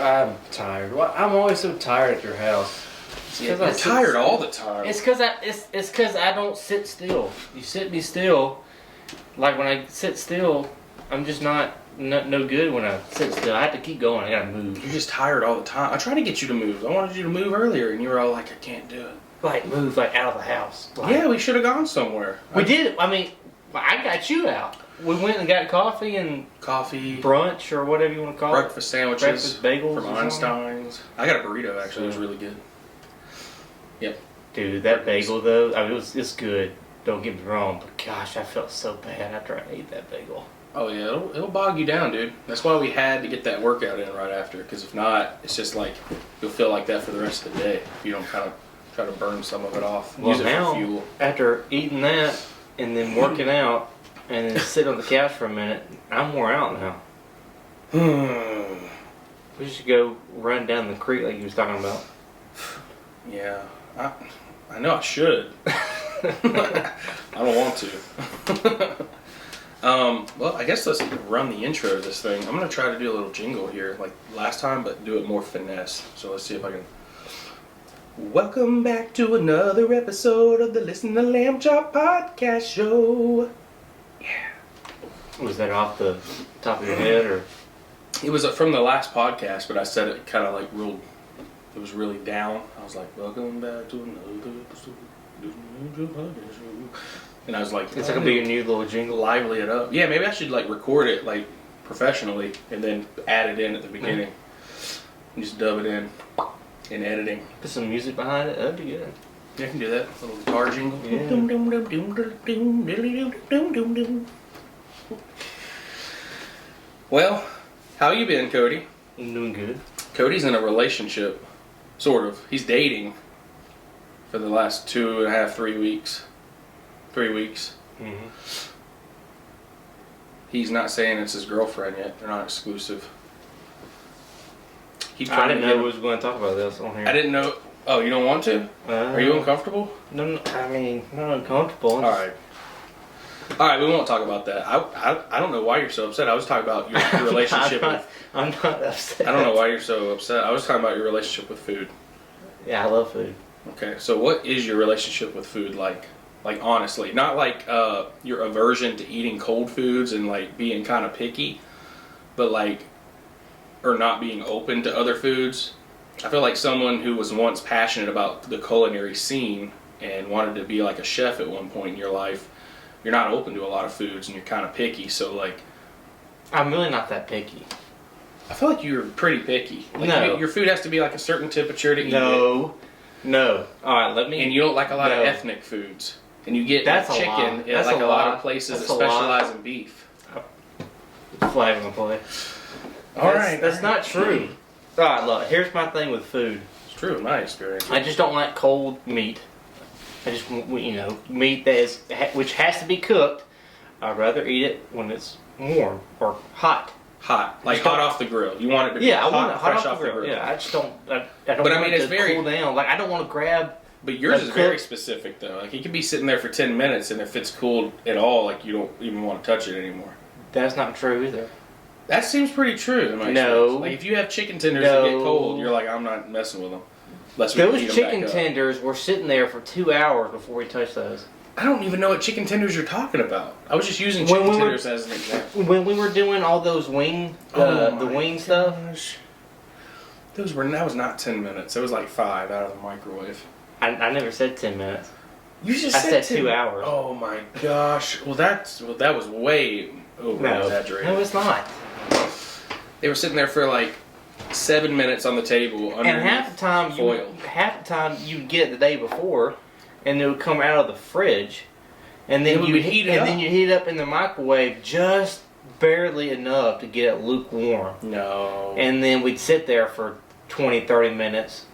I'm tired. Well, I'm always so tired at your house. Yeah, you're tired all the time. It's because I don't sit still. You sit me still. Like when I sit still, I'm just not no good when I sit still. I have to keep going. I gotta move. You're just tired all the time. I tried to get you to move. I wanted you to move earlier, and you were all like, "I can't do it." Like move like out of the house. Like, yeah, we should have gone somewhere. We did. I mean, I got you out. We went and got coffee, brunch, or whatever you want to call breakfast sandwiches, breakfast bagels from Einstein's. I got a burrito actually. It was really good. Yep. Dude, that bagel though, I mean, it's good. Don't get me wrong, but gosh, I felt so bad after I ate that bagel. Oh yeah, it'll bog you down, dude. That's why we had to get that workout in right after. Because if not, it's just like you'll feel like that for the rest of the day if you don't kind of try to burn some of it off. Well, use it now, for fuel. After eating that and then working out and then sit on the couch for a minute, I'm wore out now. We should go run down the creek like you was talking about. Yeah, I know I should. I don't want to. Well, I guess let's run the intro to this thing. I'm going to try to do a little jingle here like last time, but do it more finesse. So let's see if I can. Welcome back to another episode of the Listen to Lamb Chop podcast show. Yeah. Was that off the top of your head, or? It was from the last podcast, but I said it kind of like real. It was really down. I was like, "Welcome back to another episode of the Lamb Chop podcast show." And I was like, it's gonna be your new little jingle. Lively it up. Yeah, maybe I should like record it like professionally and then add it in at the beginning. And just dub it in editing. Put some music behind it. That'd be good. Yeah, I can do that. A little guitar jingle. Yeah. Well, how you been, Cody? I'm doing good. Cody's in a relationship, sort of. He's dating for the last 2.5, 3 weeks. 3 weeks. Mm-hmm. He's not saying it's his girlfriend yet. They're not exclusive. I didn't know we was going to talk about this on here. I didn't know. Oh, you don't want to? Are you uncomfortable? No, I mean, not uncomfortable. All right, we won't talk about that. I don't know why you're so upset. I was talking about your relationship I'm not upset. I don't know why you're so upset. I was talking about your relationship with food. Yeah, I love food. Okay, so what is your relationship with food like? Like, honestly, not like your aversion to eating cold foods and like being kind of picky, but like, or not being open to other foods. I feel like someone who was once passionate about the culinary scene and wanted to be like a chef at one point in your life, you're not open to a lot of foods and you're kind of picky. So like, I'm really not that picky. I feel like you're pretty picky. Like, no, your food has to be like a certain temperature to eat. No. All right, let me. And you don't like a lot of ethnic foods. And you get that's chicken at like a lot of places that specialize in beef. Flag on the play. Alright. That's not true. Alright, look, here's my thing with food. It's true in my experience. I just don't like cold meat. I just, meat that is, which has to be cooked. I'd rather eat it when it's warm or hot. Hot. Like hot off the grill. You want it to be I want it fresh off the grill. Yeah, I just don't, I don't but want I mean, it it's to cool down. Like, I don't want to grab... But yours is very specific, though. Like, it could be sitting there for 10 minutes, and if it's cooled at all, like, you don't even want to touch it anymore. That's not true either. That seems pretty true in my experience. Like, if you have chicken tenders that get cold, you're like, I'm not messing with them. Those chicken tenders were sitting there for 2 hours before we touched those. I don't even know what chicken tenders you're talking about. I was just using chicken tenders as an example. When we were doing all those wing, the wing stuff. That was not 10 minutes. It was like 5 out of the microwave. I never said 10 minutes. You just said 2 hours. Oh my gosh. Well, that was way over exaggerated. No, it's not. They were sitting there for like 7 minutes on the table under half the time you'd get it the day before, and it would come out of the fridge, and then you heat it up in the microwave just barely enough to get it lukewarm. No. And then we'd sit there for 20-30 minutes.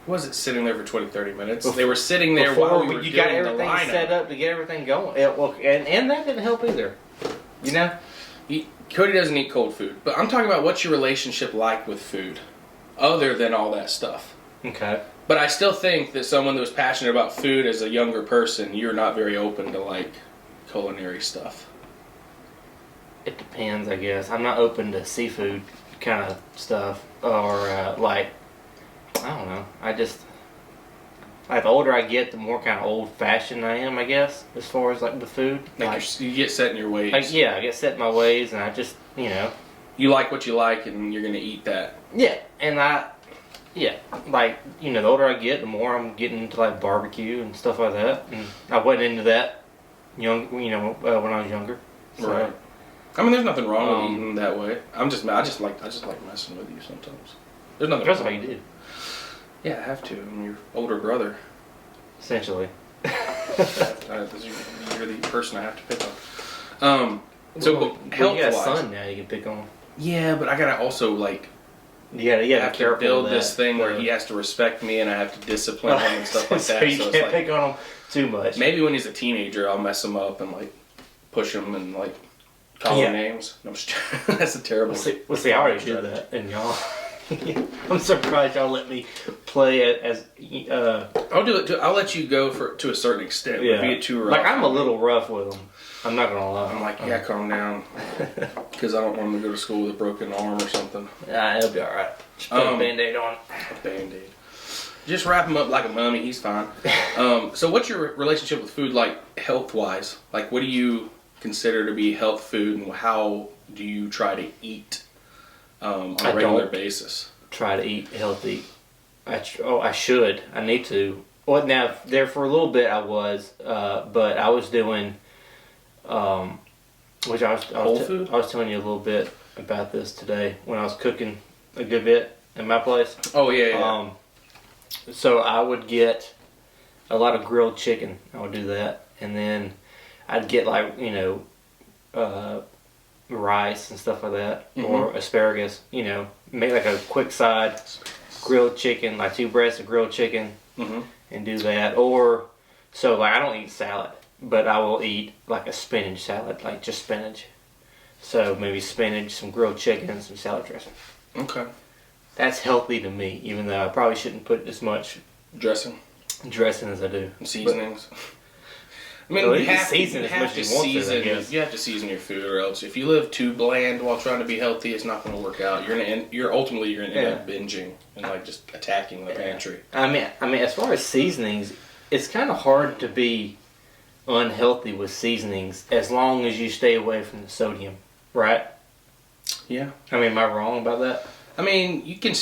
Was it sitting there for 20-30 minutes? They were sitting there while we were doing the lineup. You got everything set up to get everything going. And that didn't help either. You know? Cody doesn't eat cold food. But I'm talking about what's your relationship like with food, other than all that stuff. Okay. But I still think that someone that was passionate about food as a younger person, you're not very open to, like, culinary stuff. It depends, I guess. I'm not open to seafood kind of stuff, or like I don't know. I just like the older I get, the more kind of old fashioned I am, I guess, as far as like the food. Like you get set in your ways. Like, yeah, I get set in my ways, and I just you like what you like, and you're gonna eat that. Yeah, and like the older I get, the more I'm getting into like barbecue and stuff like that. And I wasn't into that when I was younger. So, right. I mean, there's nothing wrong with eating that way. I just like messing with you sometimes. There's nothing. That's what you do. Yeah, I have to. I'm your older brother. Essentially. You're the person I have to pick on. Health-wise, you got a son now you can pick on. Yeah, but I gotta also like. Yeah, have to build this thing where he has to respect me, and I have to discipline him and stuff like that. So you can't pick on him too much. Maybe when he's a teenager, I'll mess him up and like push him and like call him names. No, that's a terrible. Well, see, I already did that, and y'all. I'm surprised y'all let me play as. I'll do it. I'll let you go to a certain extent. Yeah. If you get too rough. Like I'm a little rough with him. I'm not gonna lie. I'm like, yeah, calm down, because I don't want him to go to school with a broken arm or something. Yeah, it'll be all right. Just put a Band-Aid on. A Band-Aid. Just wrap him up like a mummy. He's fine. So, what's your relationship with food like health-wise? Like, what do you consider to be health food, and how do you try to eat on a regular basis? Try to eat healthy. I should. I need to. Well, now there for a little bit I was, but I was doing, which I was telling you a little bit about this today when I was cooking a good bit in my place. Oh yeah. So I would get a lot of grilled chicken. I would do that, and then I'd get like rice and stuff like that, or asparagus. Make like a quick side grilled chicken, like 2 breasts of grilled chicken, and do that. Or so like I don't eat salad, but I will eat like a spinach salad, like just spinach. So maybe spinach, some grilled chicken, some salad dressing. Okay. That's healthy to me, even though I probably shouldn't put as much dressing as I do. Seasonings. I mean, you have to season your food, or else if you live too bland while trying to be healthy, it's not going to work out. You're ultimately end up binging and like just attacking the pantry. I mean, as far as seasonings, it's kind of hard to be unhealthy with seasonings as long as you stay away from the sodium, right? Yeah. I mean, am I wrong about that? I mean, you can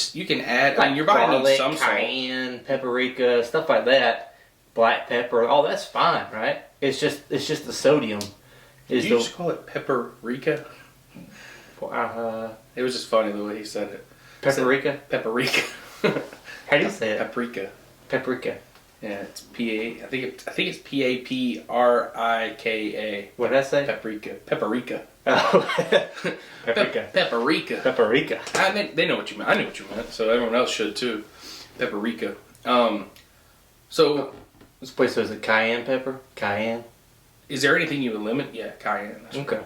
add. Like I mean, your body needs some cayenne, paprika, stuff like that. Black pepper, all that's fine, right? It's just the sodium. Did you just call it paprika? It was just funny the way he said it. Paprika? Paprika. How do you say it? Paprika. Paprika. Yeah, it's P-A. I think it's P-A-P-R-I-K-A. What did I say? Paprika. Paprika. Oh, paprika. Paprika. Paprika. They know what you meant. I knew what you meant, so everyone else should too. Paprika. So this place says it cayenne pepper. Cayenne. Is there anything you eliminate? Yeah, cayenne. Okay.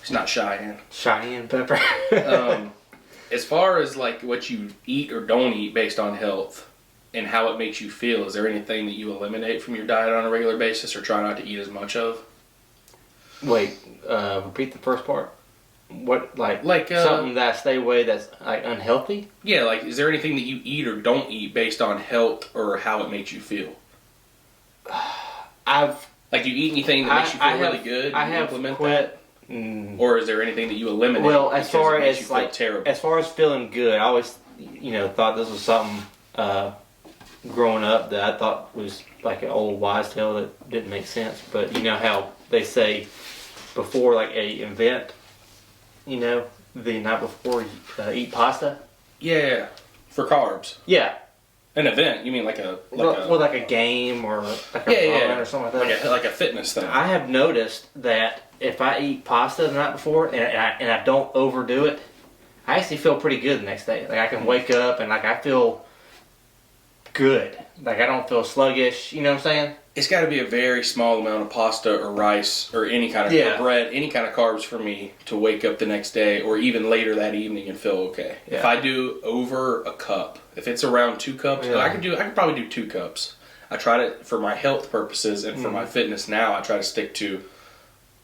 It's not Cheyenne. Cheyenne pepper. As far as like what you eat or don't eat based on health and how it makes you feel, is there anything that you eliminate from your diet on a regular basis or try not to eat as much of? Wait, repeat the first part. What like something that I stay away that's like unhealthy? Yeah, like is there anything that you eat or don't eat based on health or how it makes you feel? Do you eat anything that makes you feel really good? I have quit. Or is there anything that you eliminate? Well, as far as like terrible? As far as feeling good, I always thought this was something growing up that I thought was like an old wise tale that didn't make sense. But you know how they say before like a event, the night before you eat pasta. Yeah, for carbs. Yeah. An event? You mean like a game or like a run or something like that? Like a fitness thing. I have noticed that if I eat pasta the night before and I don't overdo it, I actually feel pretty good the next day. Like I can wake up and like I feel good. Like I don't feel sluggish. You know what I'm saying? It's got to be a very small amount of pasta or rice or any kind of bread, any kind of carbs for me to wake up the next day or even later that evening and feel okay. Yeah. If I do over a cup, if it's around 2 cups, I could probably do 2 cups. I try to, for my health purposes and for my fitness now, I try to stick to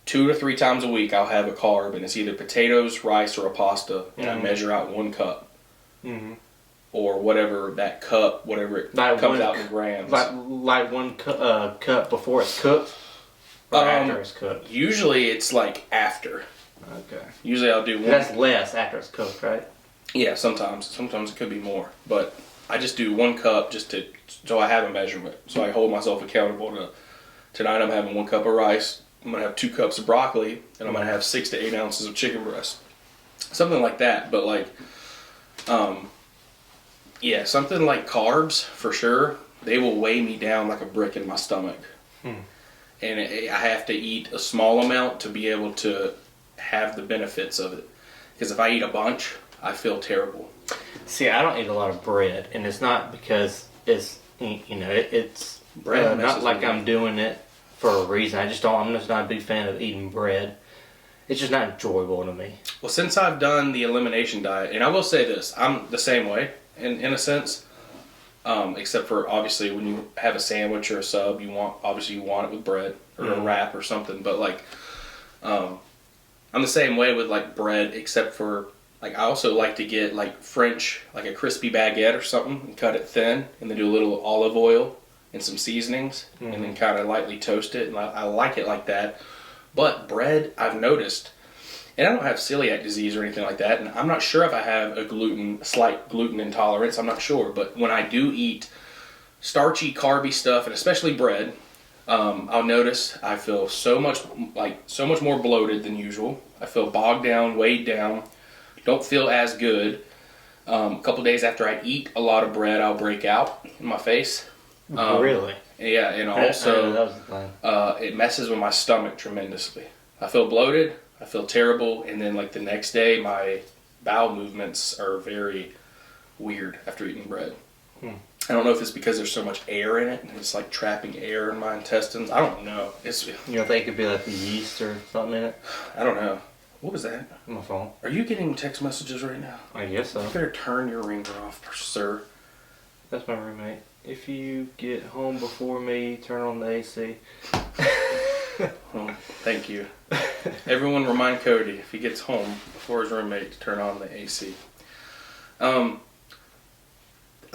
2 to 3 times a week I'll have a carb, and it's either potatoes, rice, or a pasta, and I measure out 1 cup. Mm-hmm. Or whatever that cup, whatever it comes out in grams. Like 1 cup before it's cooked? Or after it's cooked? Usually it's like after. Okay. Usually I'll do 1. That's less after it's cooked, right? Yeah, sometimes. Sometimes it could be more. But I just do 1 cup so I have a measurement. So I hold myself accountable to, tonight I'm having 1 cup of rice, I'm going to have 2 cups of broccoli, and I'm going to have 6 to 8 ounces of chicken breast. Something like that, but like, yeah, something like carbs, for sure, they will weigh me down like a brick in my stomach. And I have to eat a small amount to be able to have the benefits of it. Because if I eat a bunch, I feel terrible. See, I don't eat a lot of bread, and it's not because it's, it's bread not like I'm doing it for a reason. I'm just not a big fan of eating bread. It's just not enjoyable to me. Well, since I've done the elimination diet, and I will say this, I'm the same way in a sense, except for obviously when you have a sandwich or a sub, you want it with bread or a wrap or something. But like, I'm the same way with like bread, except for like I also like to get like French, like a crispy baguette or something, and cut it thin, and then do a little olive oil and some seasonings, and then kind of lightly toast it. And I like it like that. But bread, I've noticed, and I don't have celiac disease or anything like that, and I'm not sure if I have a slight gluten intolerance, I'm not sure, but when I do eat starchy, carby stuff, and especially bread, I'll notice I feel so much more bloated than usual. I feel bogged down, weighed down, don't feel as good. A couple days after I eat a lot of bread, I'll break out in my face. Really? Yeah, and also it messes with my stomach tremendously. I feel bloated, I feel terrible, and then like the next day my bowel movements are very weird after eating bread. I don't know if it's because there's so much air in it and it's like trapping air in my intestines. I don't know. You don't think it could be like the yeast or something in it? I don't know. What was that? My phone. Are you getting text messages right now? I guess so. You better turn your ringer off, sir. That's my roommate. If you get home before me, turn on the AC. Well, thank you. Everyone remind Cody if he gets home before his roommate to turn on the AC. I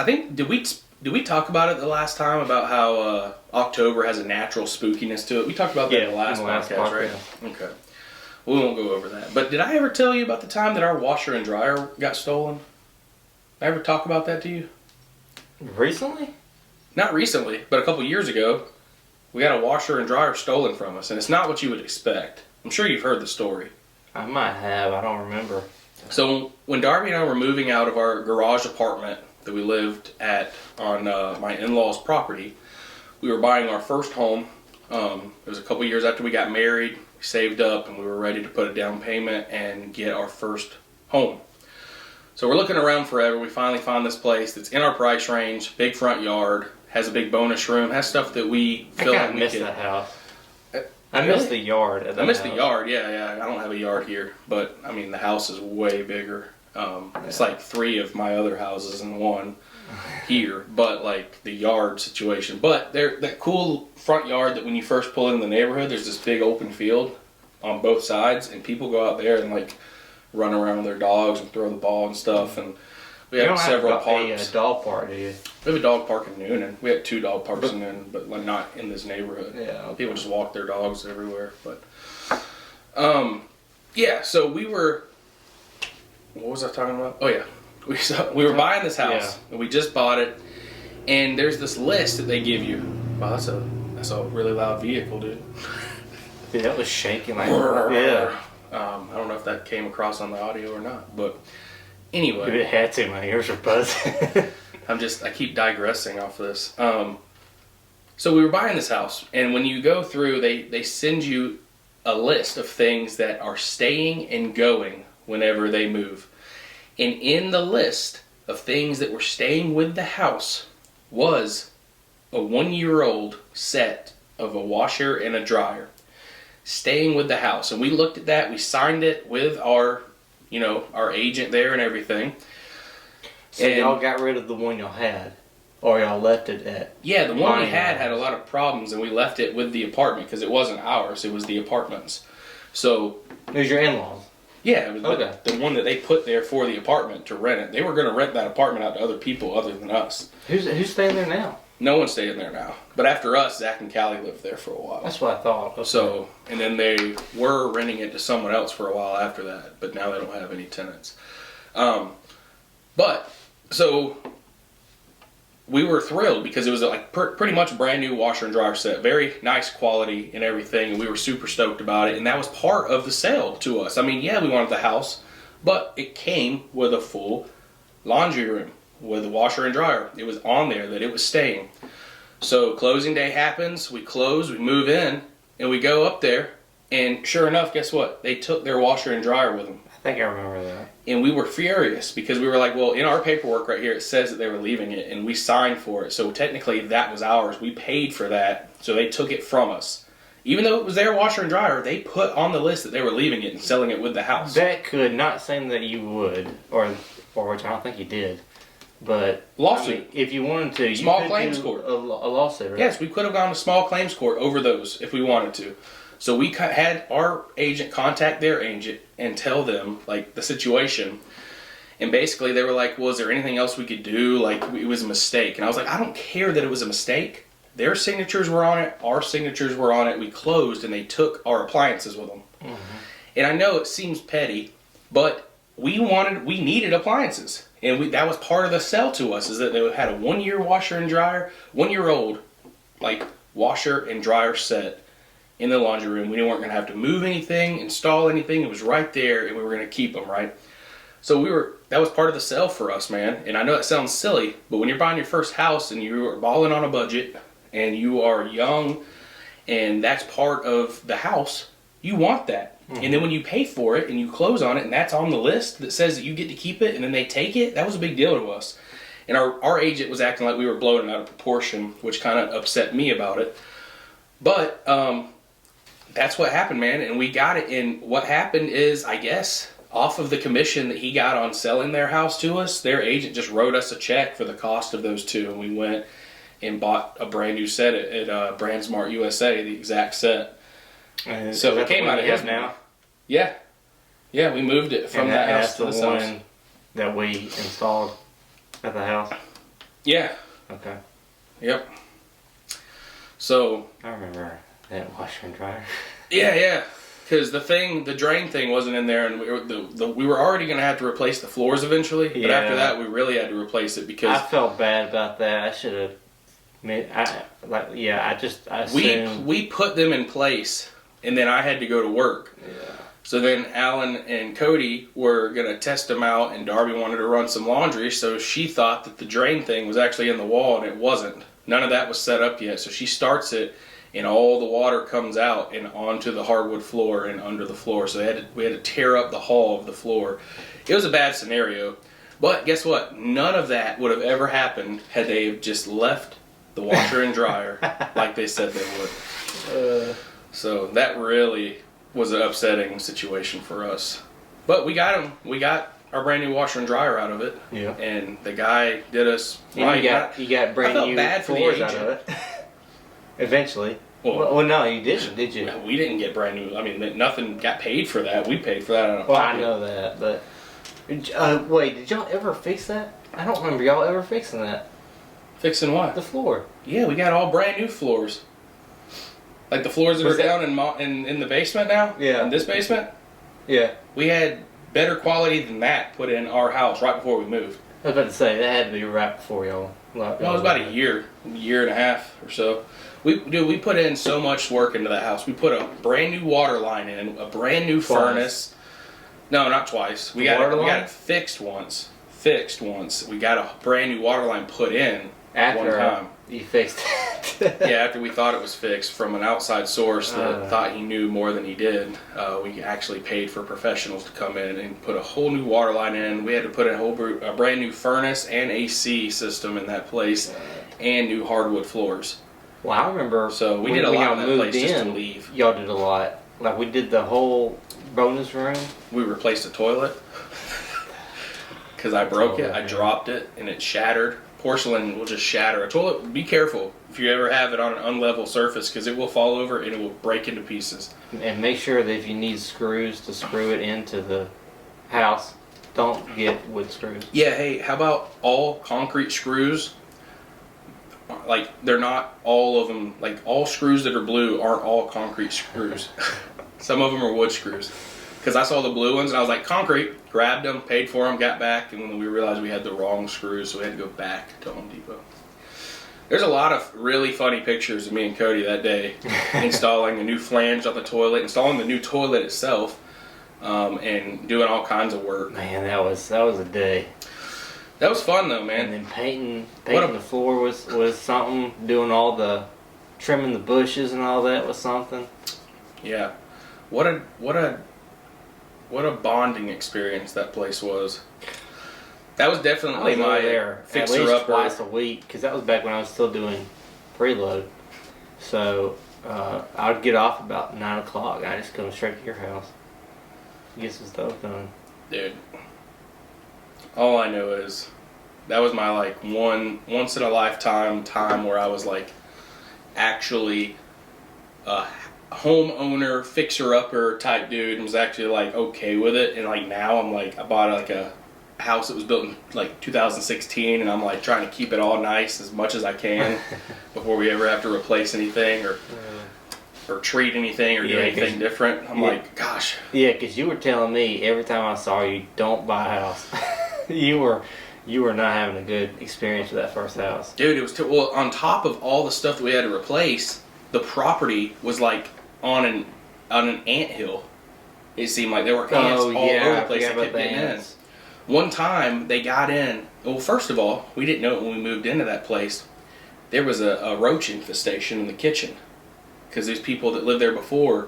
think did we talk about it the last time about how October has a natural spookiness to it? We talked about that in the last podcast, right? Yeah. Okay. We won't go over that. But did I ever tell you about the time that our washer and dryer got stolen? Did I ever talk about that to you? Recently? Not recently, but a couple years ago, we got a washer and dryer stolen from us, and it's not what you would expect. I'm sure you've heard the story. I might have. I don't remember. So when Darby and I were moving out of our garage apartment that we lived at on my in-laws' property, we were buying our first home. It was a couple years after we got married. We saved up, and we were ready to put a down payment and get our first home. So we're looking around forever. We finally found this place that's in our price range, big front yard, has a big bonus room, has stuff that we feel like we miss that house. I miss the yard. I miss the yard, yeah. I don't have a yard here, but I mean the house is way bigger. It's like 3 of my other houses in one here, but like the yard situation. But that cool front yard that when you first pull in the neighborhood, there's this big open field on both sides, and people go out there and like run around with their dogs and throw the ball and stuff. And we have several parks. A dog park, do you? We have a dog park in Noonan. We have 2 dog parks in Noonan, but like not in this neighborhood. Yeah. People just walk their dogs everywhere. But yeah. So we were. What was I talking about? Oh yeah, we were buying this house, and we just bought it. And there's this list that they give you. Wow, that's a really loud vehicle, dude. Dude, that was shaking like yeah. I don't know if that came across on the audio or not, but anyway. If it had to, my ears are buzzing. I keep digressing off this. So we were buying this house, and when you go through, they send you a list of things that are staying and going whenever they move. And in the list of things that were staying with the house was a 1-year-old set of a washer and a dryer. Staying with the house. And we looked at that, we signed it with our agent there and everything. So y'all got rid of the one y'all had? Or y'all left it at? Yeah, the one we had a lot of problems, and we left it with the apartment because it wasn't ours, it was the apartment's. So it was your in-laws. Yeah, it was the one that they put there for the apartment to rent it. They were going to rent that apartment out to other people other than us. Who's staying there now? No one's staying there now. But after us, Zach and Callie lived there for a while. That's what I thought. Okay. So, and then they were renting it to someone else for a while after that. But now they don't have any tenants. So we were thrilled because it was like pretty much a brand new washer and dryer set. Very nice quality and everything. And we were super stoked about it. And that was part of the sale to us. I mean, yeah, we wanted the house. But it came with a full laundry room with a washer and dryer. It was on there that it was staying. So closing day happens, we close, we move in, and we go up there, and sure enough, guess what? They took their washer and dryer with them. I think I remember that. And we were furious because we were like, well, in our paperwork right here, it says that they were leaving it, and we signed for it. So technically, that was ours. We paid for that, so they took it from us. Even though it was their washer and dryer, they put on the list that they were leaving it and selling it with the house. That could, not saying that you would, or which I don't think you did. But lawsuit. I mean, if you wanted to, small you could claims do court. A lawsuit, right? Yes, we could have gone to small claims court over those if we wanted to. So we had our agent contact their agent and tell them like the situation. And basically they were like, well, is there anything else we could do? Like it was a mistake. And I was like, I don't care that it was a mistake. Their signatures were on it. Our signatures were on it. We closed and they took our appliances with them. Mm-hmm. And I know it seems petty, but we needed appliances. And that was part of the sell to us, is that they had a 1-year washer and dryer, 1-year-old, like, washer and dryer set in the laundry room. We weren't going to have to move anything, install anything. It was right there, and we were going to keep them, right? So that was part of the sell for us, man. And I know that sounds silly, but when you're buying your first house and you are balling on a budget and you are young and that's part of the house, you want that. Mm-hmm. And then when you pay for it and you close on it and that's on the list that says that you get to keep it and then they take it, that was a big deal to us. And our agent was acting like we were blowing it out of proportion, which kind of upset me about it. But that's what happened, man. And we got it. And what happened is, I guess, off of the commission that he got on selling their house to us, their agent just wrote us a check for the cost of those two. And we went and bought a brand new set at BrandSmart USA, the exact set. And so it came out of his now. Yeah, we moved it from that house to this house. One that we installed at the house. Yeah. Okay. Yep. So I remember that washer and dryer. Yeah. Because the drain thing wasn't in there, and we were already going to have to replace the floors eventually. But after that, we really had to replace it because I felt bad about that. I should have. I assumed we put them in place. And then I had to go to work. Yeah. So then Alan and Cody were going to test them out, and Darby wanted to run some laundry, so she thought that the drain thing was actually in the wall, and it wasn't. None of that was set up yet. So she starts it, and all the water comes out and onto the hardwood floor and under the floor. So we had to tear up the hull of the floor. It was a bad scenario. But guess what? None of that would have ever happened had they just left the washer and dryer like they said they would. So that really was an upsetting situation for us. But we got them. We got our brand new washer and dryer out of it. Yeah. And the guy did us right. You got brand new floors out of it. Eventually. Well, no, you didn't, did you? We didn't get brand new. I mean, nothing got paid for that. We paid for that out of pocket. pocket. I know that, but wait, did y'all ever fix that? I don't remember y'all ever fixing that. Fixing what? The floor. Yeah, we got all brand new floors. Like the floors that are down in the basement now? Yeah. In this basement? Yeah. We had better quality than that put in our house right before we moved. I was about to say, that had to be right before y'all. No, it was about a year and a half or so. We put in so much work into that house. We put a brand new water line in, a brand new furnace. No, not twice. We got it fixed once. We got a brand new water line put in one time. You fixed it. Yeah, after we thought it was fixed from an outside source that thought he knew more than he did. We actually paid for professionals to come in and put a whole new water line in. We had to put in a brand new furnace and AC system in that place, and new hardwood floors. Well, I remember. So we did a lot in that place just to leave. Y'all did a lot. Like we did the whole bonus room. We replaced the toilet because I broke it. I dropped it and it shattered. Porcelain will just shatter. A toilet, be careful. if you ever have it on an unlevel surface, because it will fall over and it will break into pieces. And make sure that if you need screws to screw it into the house, don't get wood screws. Yeah, hey, how about all concrete screws? Like, they're not all of them, like, all screws that are blue aren't all concrete screws. Some of them are wood screws. Because I saw the blue ones and I was like, concrete. Grabbed them, paid for them, got back, and then we realized we had the wrong screws, so we had to go back to Home Depot. There's a lot of really funny pictures of me and Cody that day installing a new flange on the toilet, installing the new toilet itself, and doing all kinds of work. Man, that was a day. That was fun though, man. And then painting the floor was something. Doing all the trimming the bushes and all that was something. Yeah, what a bonding experience that place was. That was definitely my fixer at least upper. Twice a week, because that was back when I was still doing preload. So I would get off about 9 o'clock. I just come straight to your house, get some stuff done. Dude, all I know is that was my like once in a lifetime time where I was like actually a homeowner fixer upper type dude and was actually like okay with it. And like now I'm like, I bought like a house that was built in like 2016 and I'm like trying to keep it all nice as much as I can before we ever have to replace anything or treat anything or do anything different. I'm like, gosh. Yeah, because you were telling me every time I saw you, don't buy a house. you were not having a good experience with that first house. Dude, it was well, on top of all the stuff that we had to replace, the property was like on an anthill. It seemed like there were ants all over the place that kept getting in. One time they got in. Well, first of all, we didn't know it when we moved into that place. There was a roach infestation in the kitchen because these people that lived there before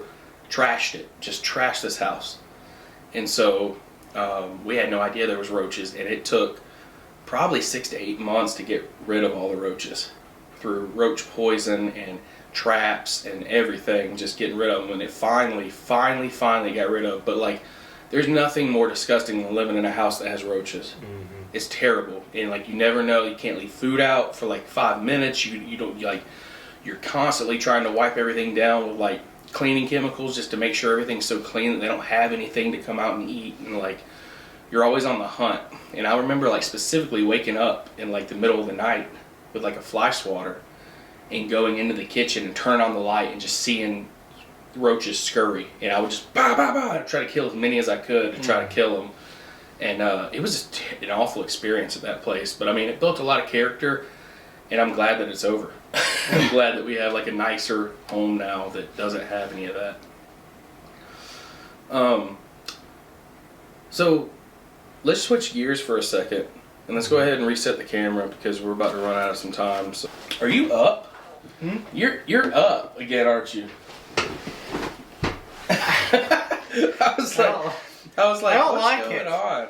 trashed it, just trashed this house. And so we had no idea there was roaches, and it took probably 6 to 8 months to get rid of all the roaches through roach poison and traps and everything, just getting rid of them. And it finally got rid of. But like, there's nothing more disgusting than living in a house that has roaches. Mm-hmm. It's terrible, and like you never know. You can't leave food out for like 5 minutes. You don't like. You're constantly trying to wipe everything down with like cleaning chemicals just to make sure everything's so clean that they don't have anything to come out and eat. And like, you're always on the hunt. And I remember like specifically waking up in like the middle of the night with like a fly swatter and going into the kitchen and turn on the light and just seeing roaches scurry. And I would just try to kill as many as I could to try to kill them. And it was just an awful experience at that place. But I mean, it built a lot of character, and I'm glad that it's over. I'm glad that we have like a nicer home now that doesn't have any of that. So let's switch gears for a second, and let's go ahead and reset the camera because we're about to run out of some time. So, are you up? Hmm? You're up again, aren't you? I was like, what's going on?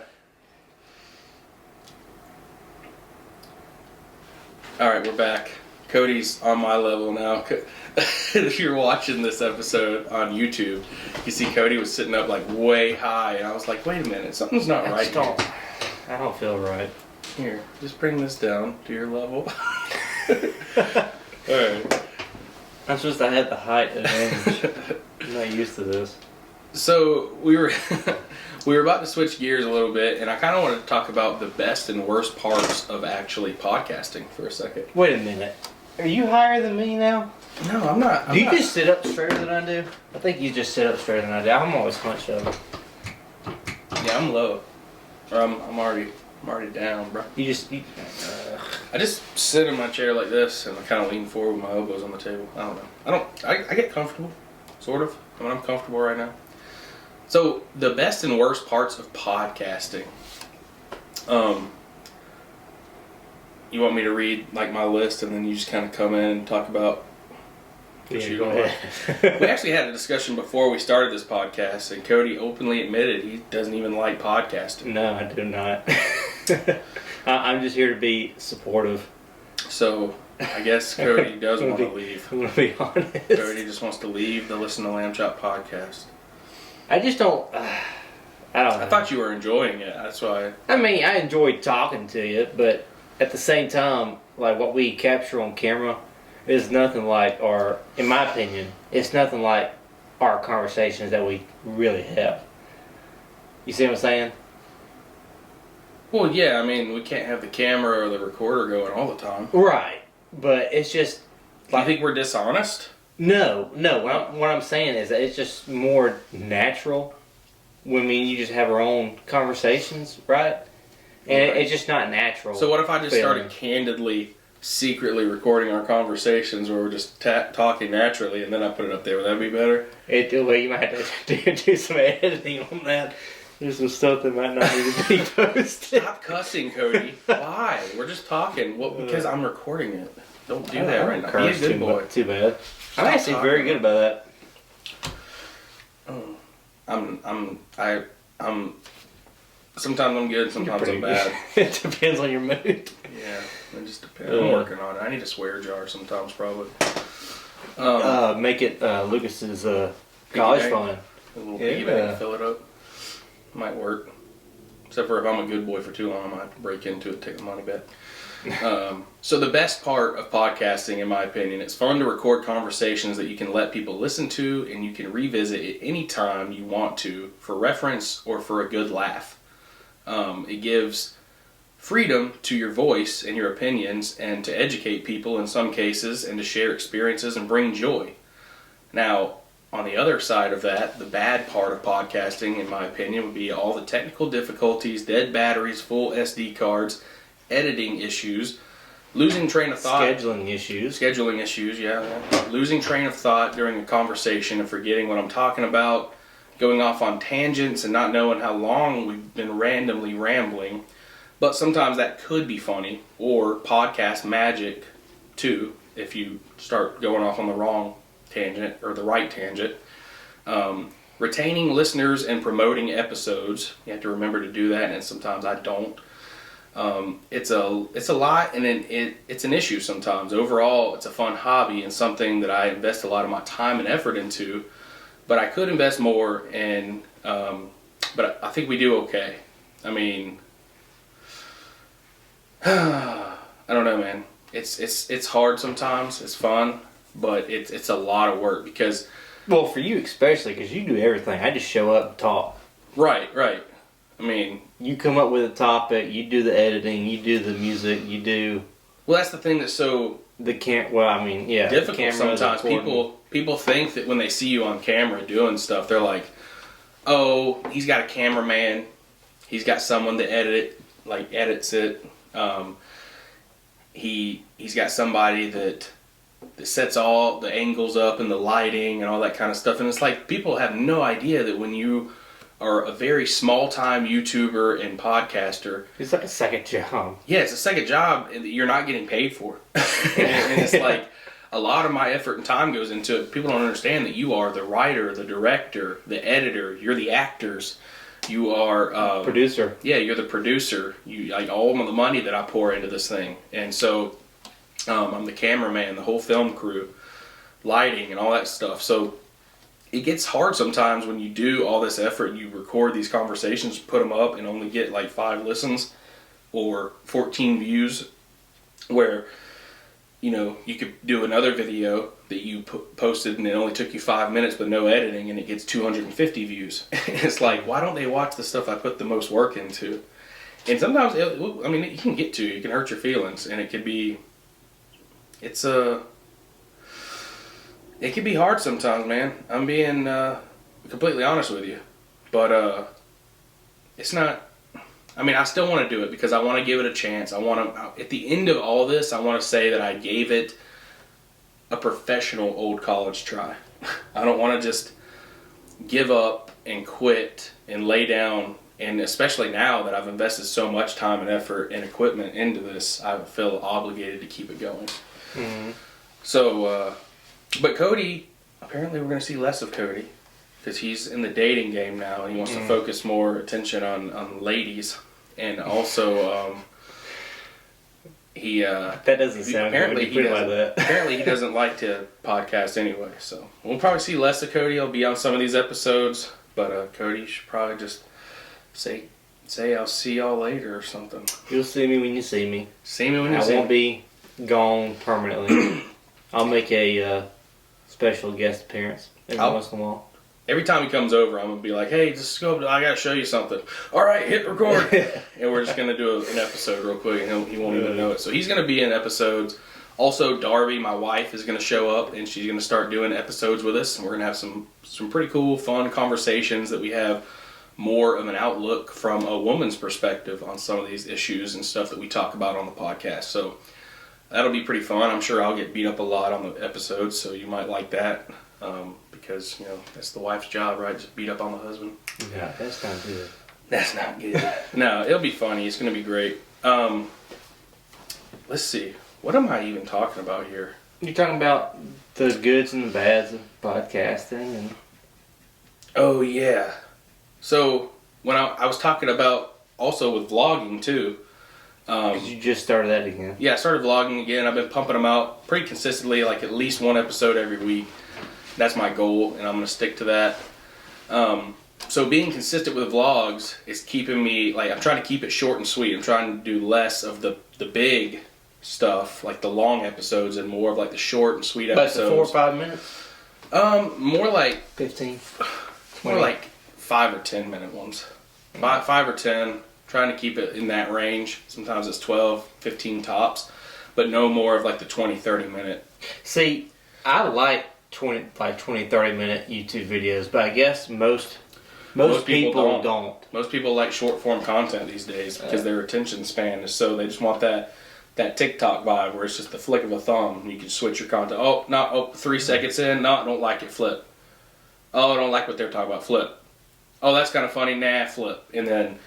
All right, we're back. Cody's on my level now. If you're watching this episode on YouTube, you see Cody was sitting up like way high, and I was like, wait a minute, something's not right here. I don't feel right. Here, just bring this down to your level. Alright. I'm supposed to have the height advantage. I'm not used to this. So, we were about to switch gears a little bit, and I kind of wanted to talk about the best and worst parts of actually podcasting for a second. Wait a minute. Are you higher than me now? No, I'm not. Do you just sit up straighter than I do? I think you just sit up straighter than I do. I'm always hunched over. Yeah, I'm low. Or I'm already down, bro. I just sit in my chair like this, and I kind of lean forward with my elbows on the table. I don't know. I get comfortable, sort of. I mean, I'm comfortable right now. So, the best and worst parts of podcasting. You want me to read like my list, and then you just kind of come in and talk about what you don't like? We actually had a discussion before we started this podcast, and Cody openly admitted he doesn't even like podcasting. No, I do not. I'm just here to be supportive. So, I guess Cody does want to leave. I'm going to be honest. Cody just wants to leave the Listen to Lamb Chop podcast. I just don't... I don't know. I thought you were enjoying it. That's why. I mean, I enjoyed talking to you, but at the same time, like what we capture on camera, It's nothing like in my opinion, it's nothing like our conversations that we really have. You see what I'm saying? Well, yeah, I mean, we can't have the camera or the recorder going all the time. Right. But it's just... Do you think we're dishonest? No. What I'm saying is that it's just more natural when you just have our own conversations, right? And it's just not natural. So what if I just started candidly, secretly recording our conversations where we're just talking naturally, and then I put it up there? Would that be better? Well, you might have to do some editing on that. There's some stuff that might not need to be posted. Stop cussing, Cody. Why? We're just talking. Well, because I'm recording it. Don't do that right now. Be a good boy. Too bad. I'm actually very good about that. Sometimes I'm good, sometimes I'm bad. It depends on your mood. Yeah, it just depends. I'm working on it. I need a swear jar sometimes, probably. Make it Lucas's college fund. A little piggy bank, fill it up. Might work. Except for if I'm a good boy for too long, I might break into it and take the money back. So the best part of podcasting, in my opinion, it's fun to record conversations that you can let people listen to and you can revisit at any time you want to for reference or for a good laugh. It gives freedom to your voice and your opinions and to educate people in some cases and to share experiences and bring joy. Now, on the other side of that, the bad part of podcasting, in my opinion, would be all the technical difficulties, dead batteries, full SD cards, editing issues, losing train of thought. Scheduling issues, yeah. Losing train of thought during a conversation and forgetting what I'm talking about, going off on tangents and not knowing how long we've been randomly rambling. But sometimes that could be funny, or podcast magic, too, if you start going off on the wrong tangent or the right tangent. Retaining listeners and promoting episodes, you have to remember to do that, and sometimes I don't. It's a lot, and it's an issue sometimes. Overall, it's a fun hobby and something that I invest a lot of my time and effort into, but I could invest more, and but I think we do okay. I mean, I don't know, man. It's hard sometimes. It's fun. But it's a lot of work because... Well, for you especially, because you do everything. I just show up and talk. Right. I mean... You come up with a topic, you do the editing, you do the music, you do... Well, that's the thing that's so... difficult sometimes. People think that when they see you on camera doing stuff, they're like, oh, he's got a cameraman, he's got someone to edits it, he's got somebody that sets all the angles up and the lighting and all that kind of stuff. And it's like people have no idea that when you are a very small-time YouTuber and podcaster... It's like a second job. Yeah, it's a second job that you're not getting paid for. And it's like a lot of my effort and time goes into it. People don't understand that you are the writer, the director, the editor, you're the actors. You are... producer. Yeah, you're the producer. All of the money that I pour into this thing. And so... I'm the cameraman, the whole film crew, lighting, and all that stuff. So it gets hard sometimes when you do all this effort. You record these conversations, put them up, and only get like 5 listens or 14 views. Where, you could do another video that you posted and it only took you 5 minutes but no editing, and it gets 250 views. It's like, why don't they watch the stuff I put the most work into? And sometimes, it can get to you. It can hurt your feelings, and it could be... It can be hard sometimes, man. I'm being completely honest with you. But it's not... I still want to do it because I want to give it a chance. At the end of all this, I want to say that I gave it a professional old college try. I don't want to just give up and quit and lay down. And especially now that I've invested so much time and effort and equipment into this, I feel obligated to keep it going. Mm-hmm. So, but Cody, apparently we're going to see less of Cody because he's in the dating game now and he wants to focus more attention on ladies. And also, that doesn't sound apparently good. Like that. Apparently he doesn't like to podcast anyway. So we'll probably see less of Cody. He'll be on some of these episodes, but Cody should probably just say I'll see y'all later or something. You'll see me when you see me. See me when you see me. I won't be gone permanently. I'll make a special guest appearance every once in a while. Every time he comes over, I'm going to be like, hey, just go, I got to show you something. All right, hit record. And we're just going to do an episode real quick, and he won't even know it. So he's going to be in episodes. Also, Darby, my wife, is going to show up, and she's going to start doing episodes with us. And we're going to have some pretty cool, fun conversations that we have more of an outlook from a woman's perspective on some of these issues and stuff that we talk about on the podcast. So that'll be pretty fun. I'm sure I'll get beat up a lot on the episodes, so you might like that. Because, that's the wife's job, right? Just beat up on the husband. Yeah, that's not good. That's not good. No, it'll be funny. It's going to be great. Let's see. What am I even talking about here? You're talking about the goods and the bads of podcasting. And Oh, yeah. So, when I was talking about also with vlogging, too. Because you just started that again. Yeah, I started vlogging again. I've been pumping them out pretty consistently, like at least one episode every week. That's my goal, and I'm going to stick to that. So being consistent with vlogs is keeping me, I'm trying to keep it short and sweet. I'm trying to do less of the big stuff, like the long episodes, and more of the short and sweet episodes. About 4 or 5 minutes? More like 15. 20. More like 5 or 10 minute ones. 5 or 10. Trying to keep it in that range. Sometimes it's 12, 15 tops, but no more of the 20, 30 minute. See, I like 20, 30 minute YouTube videos, but I guess most people don't. Most people like short form content these days because their attention span is so they just want that TikTok vibe where it's just the flick of a thumb. You can switch your content. 3 seconds in, no, I don't like it, flip. Oh, I don't like what they're talking about, flip. Oh, that's kind of funny, nah, flip. And then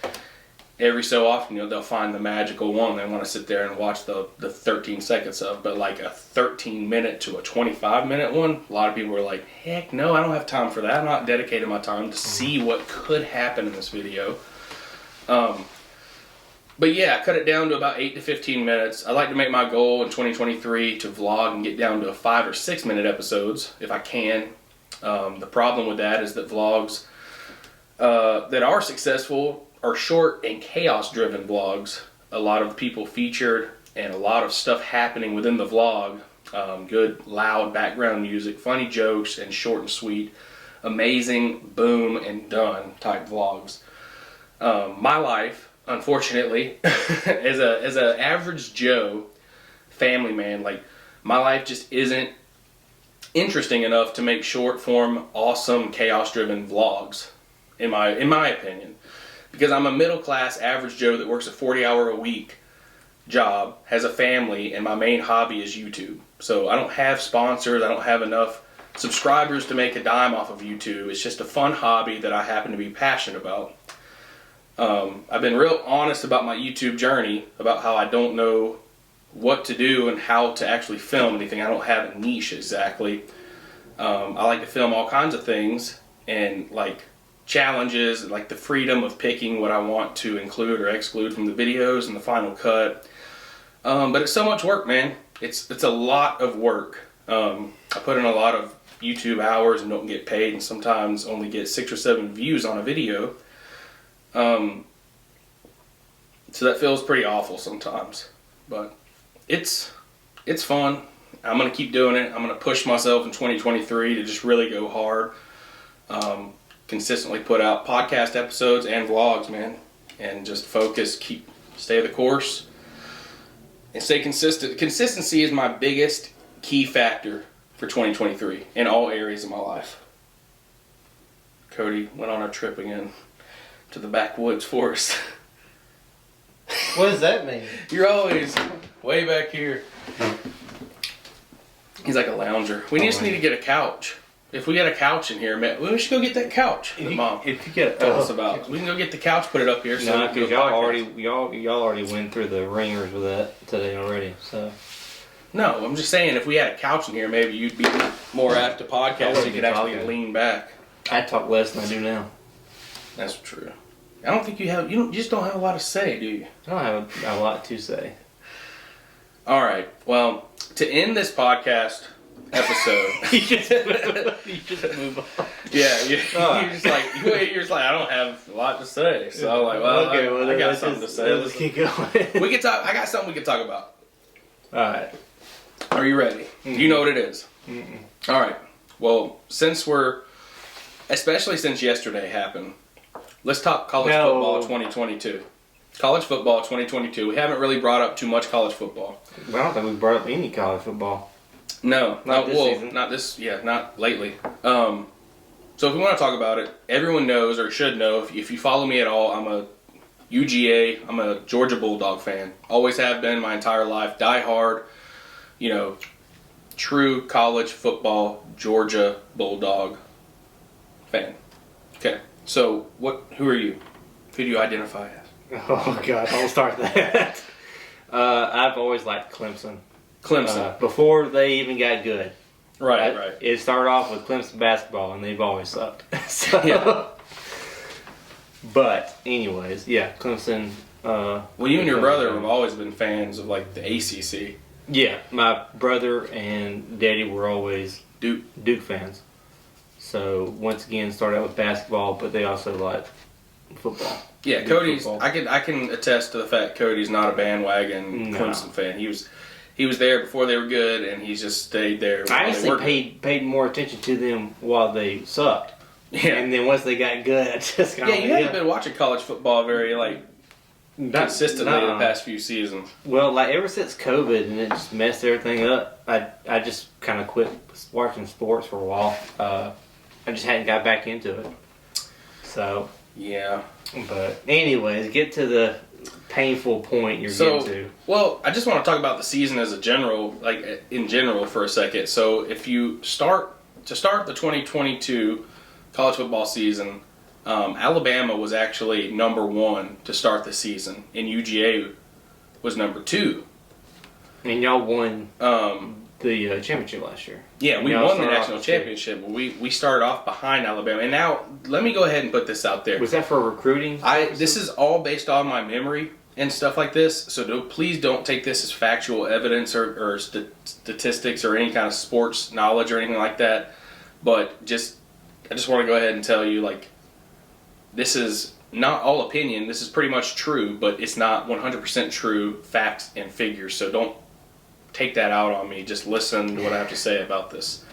every so often, they'll find the magical one they want to sit there and watch the 13 seconds of. But a 13 minute to a 25 minute one, a lot of people are like, heck no, I don't have time for that. I'm not dedicating my time to see what could happen in this video. But yeah, I cut it down to about 8 to 15 minutes. I like to make my goal in 2023 to vlog and get down to 5 or 6 minute episodes if I can. The problem with that is that vlogs that are successful are short and chaos-driven vlogs. A lot of people featured and a lot of stuff happening within the vlog. Good, loud background music, funny jokes, and short and sweet. Amazing, boom, and done type vlogs. My life, unfortunately, as a average Joe family man, my life just isn't interesting enough to make short-form, awesome, chaos-driven vlogs, in my opinion. Because I'm a middle-class average Joe that works a 40-hour-a-week job, has a family, and my main hobby is YouTube. So I don't have sponsors, I don't have enough subscribers to make a dime off of YouTube. It's just a fun hobby that I happen to be passionate about. I've been real honest about my YouTube journey, about how I don't know what to do and how to actually film anything. I don't have a niche exactly. I like to film all kinds of things, and challenges, and the freedom of picking what I want to include or exclude from the videos and the final cut. But it's so much work, man. It's a lot of work. I put in a lot of YouTube hours and don't get paid, and sometimes only get 6 or 7 views on a video. So that feels pretty awful sometimes. But it's fun. I'm going to keep doing it. I'm going to push myself in 2023 to just really go hard. Consistently put out podcast episodes and vlogs, man, and just focus, stay the course, and stay consistent. Consistency is my biggest key factor for 2023 in all areas of my life. Cody went on a trip again to the backwoods forest. What does that mean? You're always way back here. He's like a lounger. We just need to get a couch. If we get a couch in here, man, we should go get that couch that Mom told us about. We can go get the couch, put it up here. No, because y'all already went through the ringers with that today already. So no, I'm just saying if we had a couch in here, maybe you'd be more apt to podcast. So you could actually lean back. I talk less than I do now. That's true. I don't think you have. You just don't have a lot to say, do you? I don't have a lot to say. All right. Well, to end this podcast episode, you just move on. Yeah, you're just like I don't have a lot to say. So I'm like, well, okay, well, I got something to say. Let's keep going. We can talk. I got something we can talk about. All right. Are you ready? Do you know what it is? All right. Well, especially since yesterday happened, let's talk college football 2022. College football 2022. We haven't really brought up too much college football. Well, I don't think we brought up any college football. No, not this season. Not lately. So if we want to talk about it, everyone knows or should know, if you follow me at all, I'm a UGA, I'm a Georgia Bulldog fan. Always have been my entire life. Die hard, true college football Georgia Bulldog fan. Okay, so who are you? Who do you identify as? Oh, God, I'll start that. I've always liked Clemson. Before they even got good. Right. It started off with Clemson basketball, and they've always sucked. Yeah. But, anyways, yeah, Clemson. Well, you and your brother have always been fans of, like, the ACC. Yeah, my brother and Daddy were always Duke fans. So, once again, started out with basketball, but they also liked football. Yeah, Cody's. I can attest to the fact Cody's not a bandwagon Clemson fan. He was there before they were good, and he's just stayed there. I actually paid more attention to them while they sucked. Yeah. And then once they got good, I just kind of... Yeah, you haven't been watching college football very, consistently in the past few seasons. Well, ever since COVID, and it just messed everything up, I just kind of quit watching sports for a while. I just hadn't got back into it. So... Yeah. But anyways, get to the painful point you're getting to. Well, I just want to talk about the season as in general for a second. So if you start the 2022 college football season, Alabama was actually number 1 to start the season, and UGA was number 2. And y'all won the championship last year. Yeah, we won the national championship. But we started off behind Alabama, and now let me go ahead and put this out there. Was that for recruiting? This is all based on my memory and stuff like this. So please don't take this as factual evidence or statistics or any kind of sports knowledge or anything like that. But I just want to go ahead and tell you, this is not all opinion. This is pretty much true, but it's not 100% true facts and figures. So don't take that out on me. Just listen to what I have to say about this.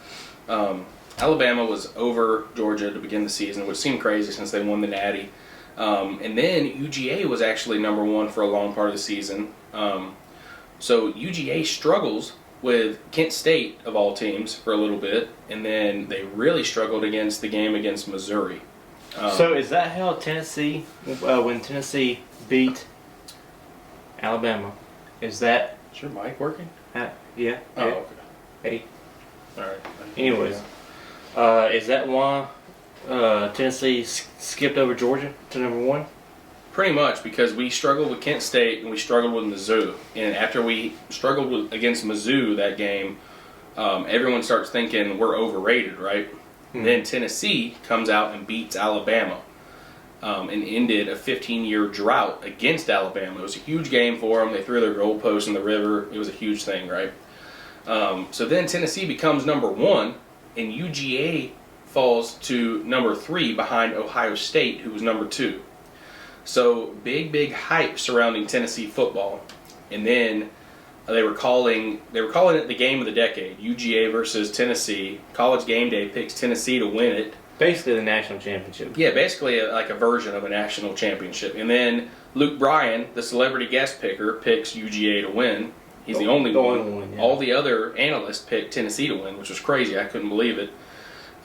Alabama was over Georgia to begin the season, which seemed crazy since they won the Natty. And then UGA was actually number 1 for a long part of the season. So UGA struggles with Kent State, of all teams, for a little bit, and then they really struggled against the game against Missouri. So is that how Tennessee, when Tennessee beat Alabama, is that... Is your mic working? Yeah. Oh, okay. Hey. All right. Anyways, is that why Tennessee skipped over Georgia to number 1? Pretty much, because we struggled with Kent State and we struggled with Mizzou. And after we struggled against Mizzou that game, everyone starts thinking we're overrated, right? Mm-hmm. Then Tennessee comes out and beats Alabama and ended a 15-year drought against Alabama. It was a huge game for them. They threw their goalposts in the river. It was a huge thing, right? So then Tennessee becomes number 1, and UGA falls to number 3 behind Ohio State, who was number 2. So big hype surrounding Tennessee football, and then they were calling it the game of the decade. UGA versus Tennessee. College Game Day picks Tennessee to win it. Basically the national championship. Yeah, basically a version of a national championship. And then Luke Bryan, the celebrity guest picker, picks UGA to win. He's the only one. Yeah. All the other analysts picked Tennessee to win, which was crazy. I couldn't believe it.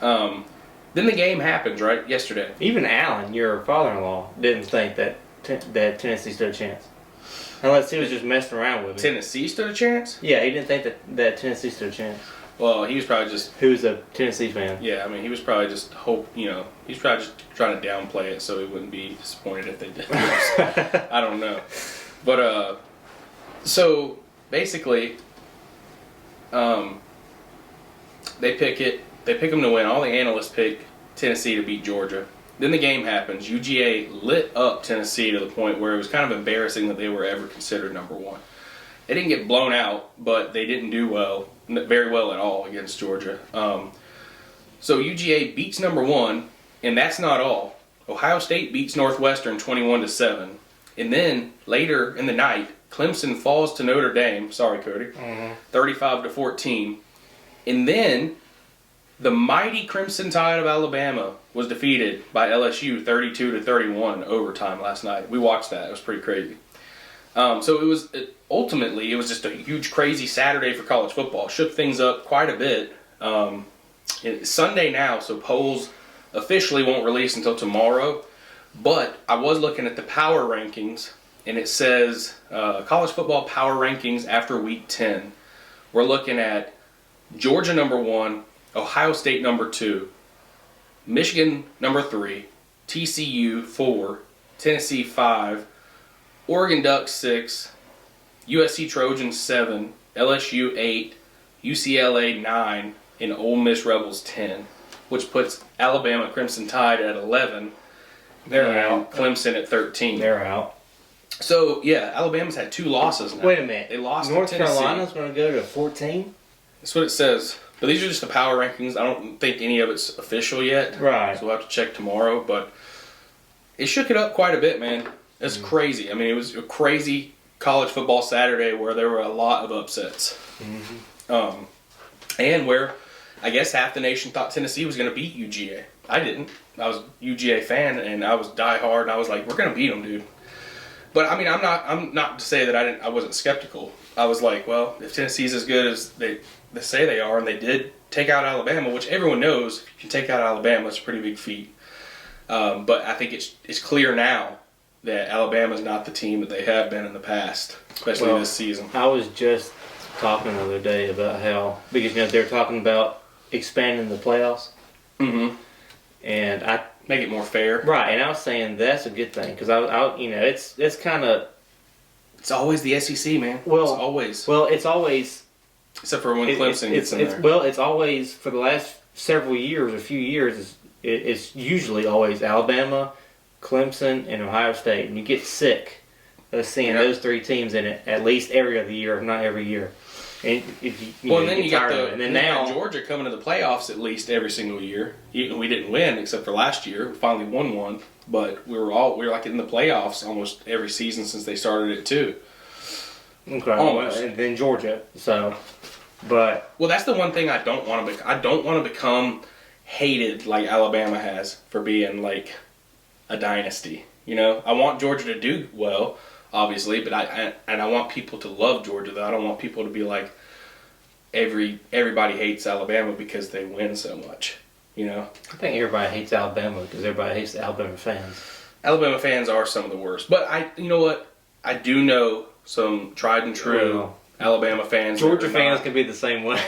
Then the game happens, right, yesterday. Even Allen, your father-in-law, didn't think that Tennessee stood a chance. Unless he was just messing around with it. Tennessee stood a chance? Yeah, he didn't think that Tennessee stood a chance. Well, he was probably just... Who's a Tennessee fan? Yeah, I mean, he was probably just he's probably just trying to downplay it so he wouldn't be disappointed if they did. I don't know. But, so, basically, they pick them to win. All the analysts pick Tennessee to beat Georgia. Then the game happens. UGA lit up Tennessee to the point where it was kind of embarrassing that they were ever considered number 1. They didn't get blown out, but they didn't do very well at all against Georgia. So UGA beats number 1, and that's not all. Ohio State beats Northwestern 21-7. And then later in the night, Clemson falls to Notre Dame. Sorry, Cody. 35-14. And then the mighty Crimson Tide of Alabama was defeated by LSU 32-31 in overtime last night. We watched that. It was pretty crazy. So ultimately, it was just a huge, crazy Saturday for college football. Shook things up quite a bit. It's Sunday now, so polls officially won't release until tomorrow. But I was looking at the power rankings, and it says college football power rankings after week 10. We're looking at Georgia number 1, Ohio State number 2, Michigan number 3, TCU 4, Tennessee 5, Oregon Ducks 6, USC Trojans 7, LSU 8, UCLA 9, and Ole Miss Rebels 10, which puts Alabama Crimson Tide at 11. They're out. Clemson at 13. They're out. So, yeah, Alabama's had 2 losses now. Wait a minute. They lost North to Tennessee. Carolina's going to go to 14? That's what it says. But these are just the power rankings. I don't think any of it's official yet. Right. So we'll have to check tomorrow. But it shook it up quite a bit, man. It's crazy. I mean, it was a crazy college football Saturday where there were a lot of upsets. And where I guess half the nation thought Tennessee was going to beat UGA. I didn't. I was a UGA fan, and I was diehard, and I was like, we're going to beat them, dude. But, I mean, I'm not to say that I wasn't skeptical. I was like, well, if Tennessee's as good as they say they are, and they did take out Alabama, which everyone knows, if you can take out Alabama, it's a pretty big feat. But I think it's clear now that Alabama's not the team that they have been in the past, especially this season. I was just talking the other day about how, because they're talking about expanding the playoffs. Mm-hmm. And I make it more fair, right? And I was saying that's a good thing because it's kind of it's always the SEC, man. Well, it's always except for when Clemson gets in there. Well, it's always for the last several years, a few years. It's usually always Alabama, Clemson, and Ohio State, and you get sick of seeing those 3 teams in it at least every other year, if not every year. And then you got Georgia coming to the playoffs at least every single year. We didn't win except for last year. We finally won one, but we were like in the playoffs almost every season since they started it too. Okay, almost. And then Georgia. So, but that's the one thing I don't want to. I don't want to become hated like Alabama has for being like a dynasty. I want Georgia to do well. Obviously, but I want people to love Georgia, though. I don't want people to be like, everybody hates Alabama because they win so much, I think everybody hates Alabama because everybody hates the Alabama fans. Alabama fans are some of the worst. But you know what? I do know some tried and true Alabama fans. Georgia fans can be the same way.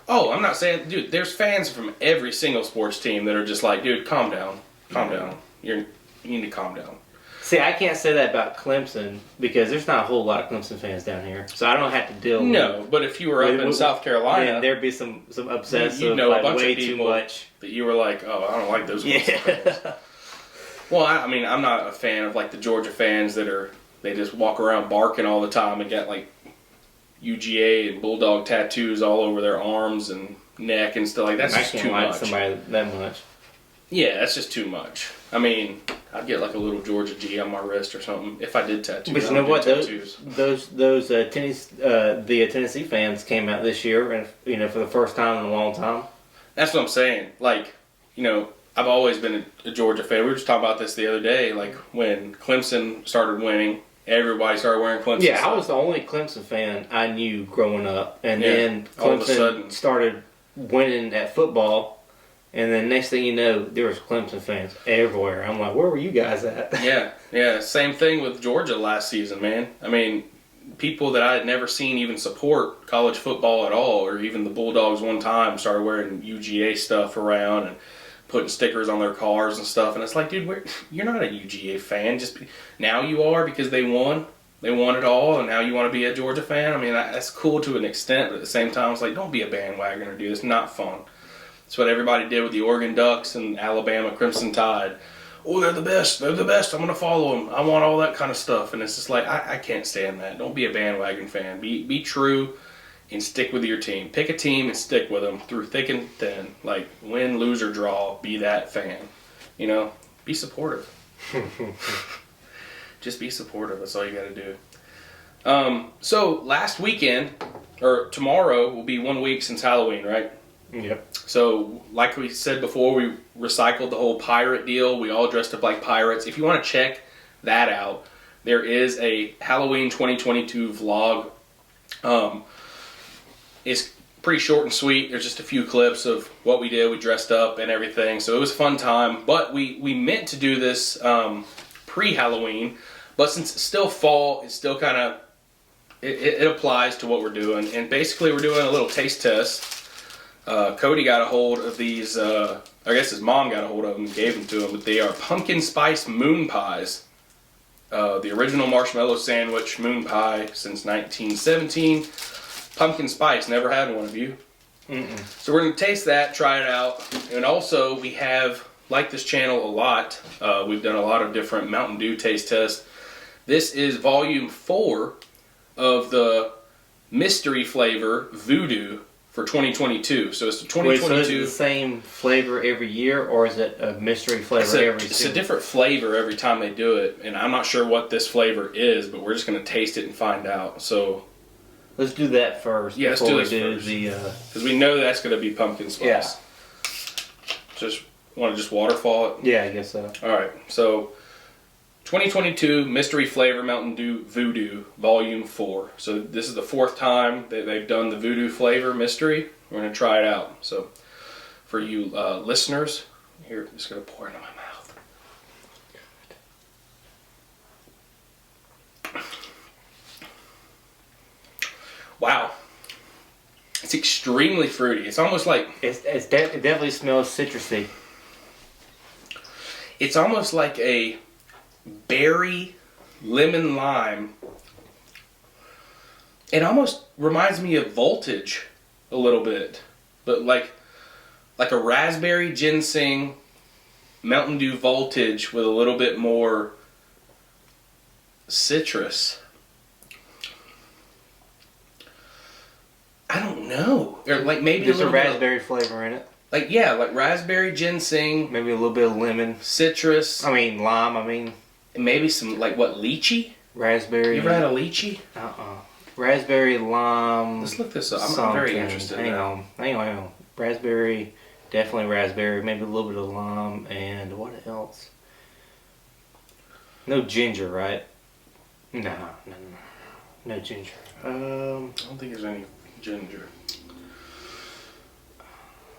Oh, I'm not saying, dude, there's fans from every single sports team that are just like, dude, calm down. Calm down. You need to calm down. See, I can't say that about Clemson because there's not a whole lot of Clemson fans down here, so I don't have to deal with. No, but if you were up in South Carolina, there'd be some upsets. You of know, like a bunch way of people too much. That you were like, oh, I don't like those Clemson fans. Well, I mean, I'm not a fan of like the Georgia fans they just walk around barking all the time and got like UGA and Bulldog tattoos all over their arms and neck and stuff like that. That's just too much. Somebody that much. Yeah, that's just too much. I mean, I'd get like a little Georgia G on my wrist or something if I did tattoos. But you know what? Those Tennessee fans came out this year, and for the first time in a long time. That's what I'm saying. Like, I've always been a Georgia fan. We were just talking about this the other day. Like when Clemson started winning, everybody started wearing Clemson. Yeah, stuff. I was the only Clemson fan I knew growing up, and then Clemson started winning at football. And then next thing you know, there was Clemson fans everywhere. I'm like, where were you guys at? Yeah. Same thing with Georgia last season, man. I mean, people that I had never seen even support college football at all, or even the Bulldogs one time started wearing UGA stuff around and putting stickers on their cars and stuff. And it's like, dude, you're not a UGA fan. Now you are because they won. They won it all, and now you want to be a Georgia fan? I mean, that's cool to an extent, but at the same time, it's like, don't be a bandwagoner, dude. It's not fun. That's what everybody did with the Oregon Ducks and Alabama Crimson Tide. Oh, they're the best. They're the best. I'm going to follow them. I want all that kind of stuff. And it's just like, I can't stand that. Don't be a bandwagon fan. Be true and stick with your team. Pick a team and stick with them through thick and thin. Like, win, lose, or draw. Be that fan. Be supportive. Just be supportive. That's all you got to do. So last weekend, or tomorrow, will be 1 week since Halloween, right? Yep. So, like we said before, we recycled the whole pirate deal. We all dressed up like pirates. If you want to check that out, there is a Halloween 2022 vlog. It's pretty short and sweet. There's just a few clips of what we did. We dressed up and everything. So it was a fun time. But we meant to do this pre-Halloween. But since it's still fall, it's still kind of, it applies to what we're doing. And basically we're doing a little taste test. Cody got a hold of these, I guess his mom got a hold of them and gave them to him, but they are pumpkin spice moon pies. The original marshmallow sandwich moon pie since 1917. Pumpkin spice, never had one of you. Mm-mm. So we're going to taste that, try it out. And also we have, like this channel a lot, we've done a lot of different Mountain Dew taste tests. This is volume 4 of the mystery flavor Voodoo for 2022. So it's the 2022. Wait, so is it the same flavor every year, or is it a mystery flavor every It's a different flavor every time they do it, and I'm not sure what this flavor is, but we're just going to taste it and find out. So let's do that first. Yeah, let's do this first. Because we know that's going to be pumpkin spice. Yeah. Just want to just waterfall it? Yeah, I guess so. All right. So 2022 mystery flavor Mountain Dew Voodoo Volume 4. So this is the 4th time that they've done the Voodoo flavor mystery. We're going to try it out. So for you listeners, here, I'm just going to pour it in my mouth. Wow. It's extremely fruity. It's almost like... It definitely smells citrusy. It's almost like a berry lemon lime. It almost reminds me of Voltage a little bit, but like a raspberry ginseng Mountain Dew Voltage with a little bit more citrus. I don't know. Or like maybe There's a little raspberry flavor in it. Like raspberry ginseng, Maybe a little bit of lemon. citrus. Lime. And maybe some lychee. Raspberry. You ever had a lychee? Raspberry, lime. Let's look this up. I'm very interested. Hang on. Raspberry, definitely raspberry. Maybe a little bit of lime, and what else? No ginger, right? No ginger. I don't think there's any ginger.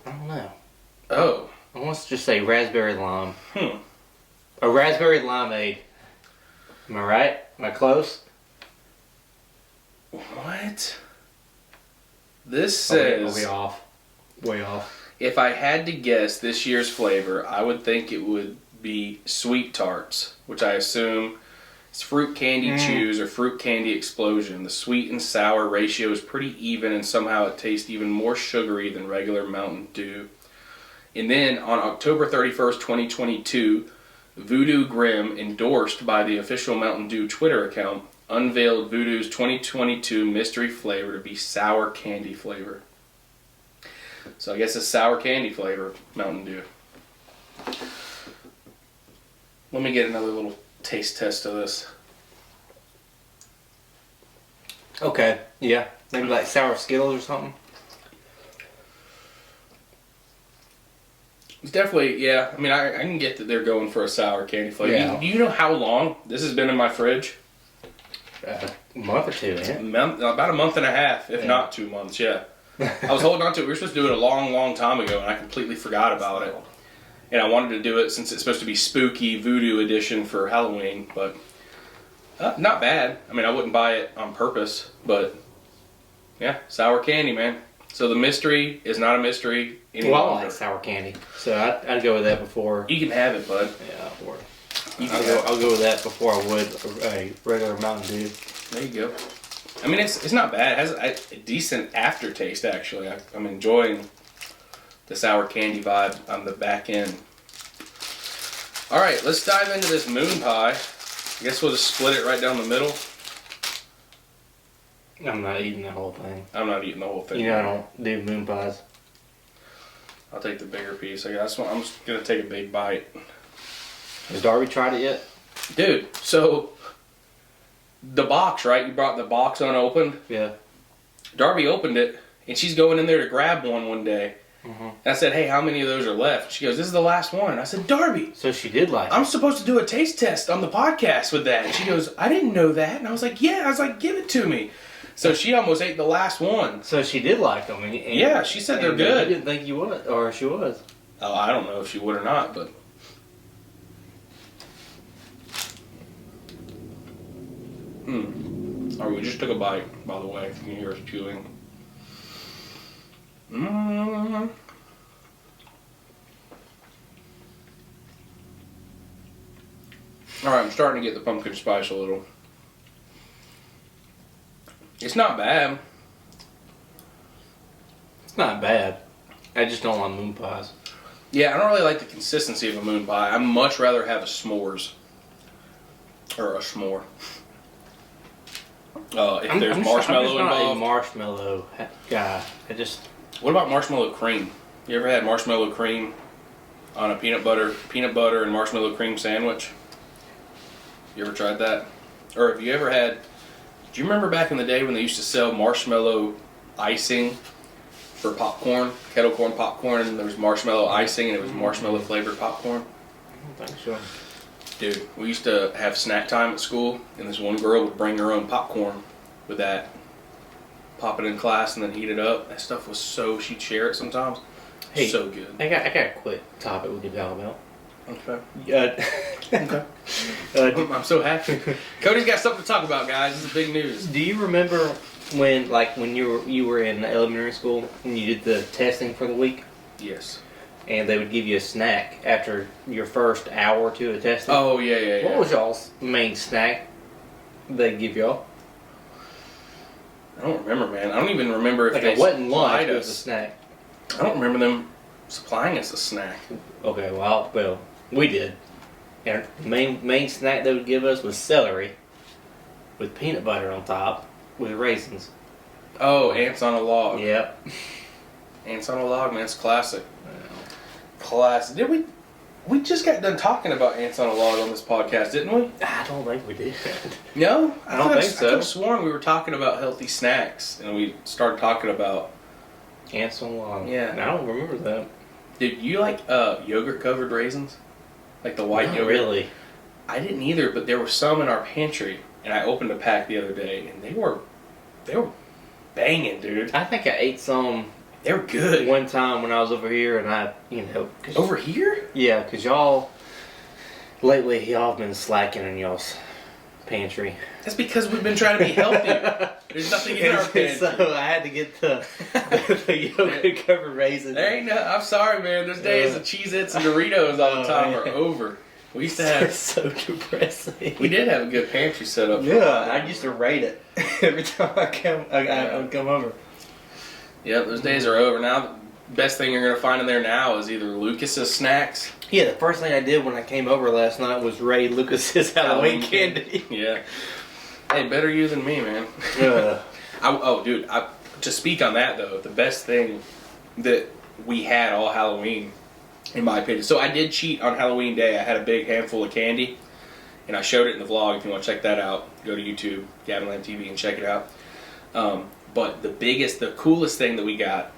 I don't know. Oh. I want to just say raspberry lime. A raspberry limeade. Am I right? Am I close? What? This says... Way off. Way off. If I had to guess this year's flavor, I would think it would be Sweet Tarts, which I assume is Fruit Candy Chews or Fruit Candy Explosion. The sweet and sour ratio is pretty even, and somehow it tastes even more sugary than regular Mountain Dew. And then on October 31st, 2022, Voodoo Grimm, endorsed by the official Mountain Dew Twitter account, unveiled Voodoo's 2022 mystery flavor to be sour candy flavor. So I guess it's sour candy flavor Mountain Dew. Let me get another little taste test of this. Okay, yeah. Maybe like sour Skittles or something. It's definitely, yeah. I can get that they're going for a sour candy flavor. Yeah. Do you know how long this has been in my fridge? A month or two, yeah. About a month and a half, if not 2 months, yeah. I was holding on to it. We were supposed to do it a long, long time ago, and I completely forgot about it. And I wanted to do it since it's supposed to be spooky voodoo edition for Halloween, but not bad. I wouldn't buy it on purpose, but yeah, sour candy, man. So the mystery is not a mystery any longer. I like sour candy, so I'd go with that before. You can have it, bud. Yeah, I'll go with that before I would a regular Mountain Dew. There you go. It's not bad. It has a decent aftertaste, actually. I'm enjoying the sour candy vibe on the back end. All right, let's dive into this moon pie. I guess we'll just split it right down the middle. I'm not eating the whole thing. I'm not eating the whole thing. You know I don't do moon pies. I'll take the bigger piece. I'm just going to take a big bite. Has Darby tried it yet? Dude, so the box, right? You brought the box unopened. Yeah. Darby opened it, and she's going in there to grab one day. Mm-hmm. And I said, hey, how many of those are left? She goes, this is the last one. I said, Darby. So she did like it. I'm supposed to do a taste test on the podcast with that. And she goes, I didn't know that. And I was like, yeah. I was like, give it to me. So she almost ate the last one. So she did like them. And, yeah, she said they're good. I didn't think you would, or she was. Oh, I don't know if she would or not, but... Oh, we just took a bite, by the way, if you can hear us chewing. Alright, I'm starting to get the pumpkin spice a little. It's not bad. It's not bad. I just don't like moon pies. Yeah, I don't really like the consistency of a moon pie. I'd much rather have a s'mores. Or a s'more. If there's marshmallow involved. I'm not a marshmallow guy. What about marshmallow cream? You ever had marshmallow cream on a peanut butter and marshmallow cream sandwich? You ever tried that? Or have you ever had... Do you remember back in the day when they used to sell marshmallow icing for popcorn? Kettle corn popcorn, and there was marshmallow icing and it was marshmallow flavored popcorn? I don't think so. Dude, we used to have snack time at school, and this one girl would bring her own popcorn with that. Pop it in class and then heat it up. That stuff was so... She'd share it sometimes. Hey, so good. I got a quick topic we could talk about. Okay. Okay. I'm so happy. Cody's got something to talk about, guys. This is big news. Do you remember when you were in elementary school and you did the testing for the week? Yes. And they would give you a snack after your first hour or two of testing? Oh, yeah. What was y'all's main snack they'd give y'all? I don't remember, man. I don't even remember if they it wasn't lunch, supplied it was us a snack. I don't remember them supplying us a snack. Okay, well, we did. And the main snack they would give us was celery with peanut butter on top with raisins. Oh, Ants on a Log. Yep. Ants on a Log, man. It's classic. Classic. Did we just got done talking about Ants on a Log on this podcast, didn't we? I don't think we did. No? I don't think so. I could have sworn we were talking about healthy snacks, and we started talking about... Ants on a Log. Yeah. I don't remember that. Did you like yogurt-covered raisins? Like the white yogurt? Really. I didn't either, but there were some in our pantry, and I opened a pack the other day, and they were banging, dude. I think I ate some... They were good. One time when I was over here, and Over here? Yeah, because lately y'all have been slacking in y'all's pantry. That's because we've been trying to be healthy. There's nothing in our pantry. So I had to get the yogurt covered raisins. There ain't no, I'm sorry, man. Those days of Cheez-Its and Doritos all the time are over. We used to have... It's so depressing. We did have a good pantry set up. Yeah, I used to rate it every time I would come over. Yep, those days are over. Now, the best thing you're going to find in there now is either Lucas's snacks. Yeah, the first thing I did when I came over last night was raid Lucas's Halloween candy. Yeah. Hey, better you than me, man. To speak on that, though, the best thing that we had all Halloween, in my opinion. So I did cheat on Halloween Day. I had a big handful of candy, and I showed it in the vlog. If you want to check that out, go to YouTube, Gavinland TV, and check it out. But the coolest thing that we got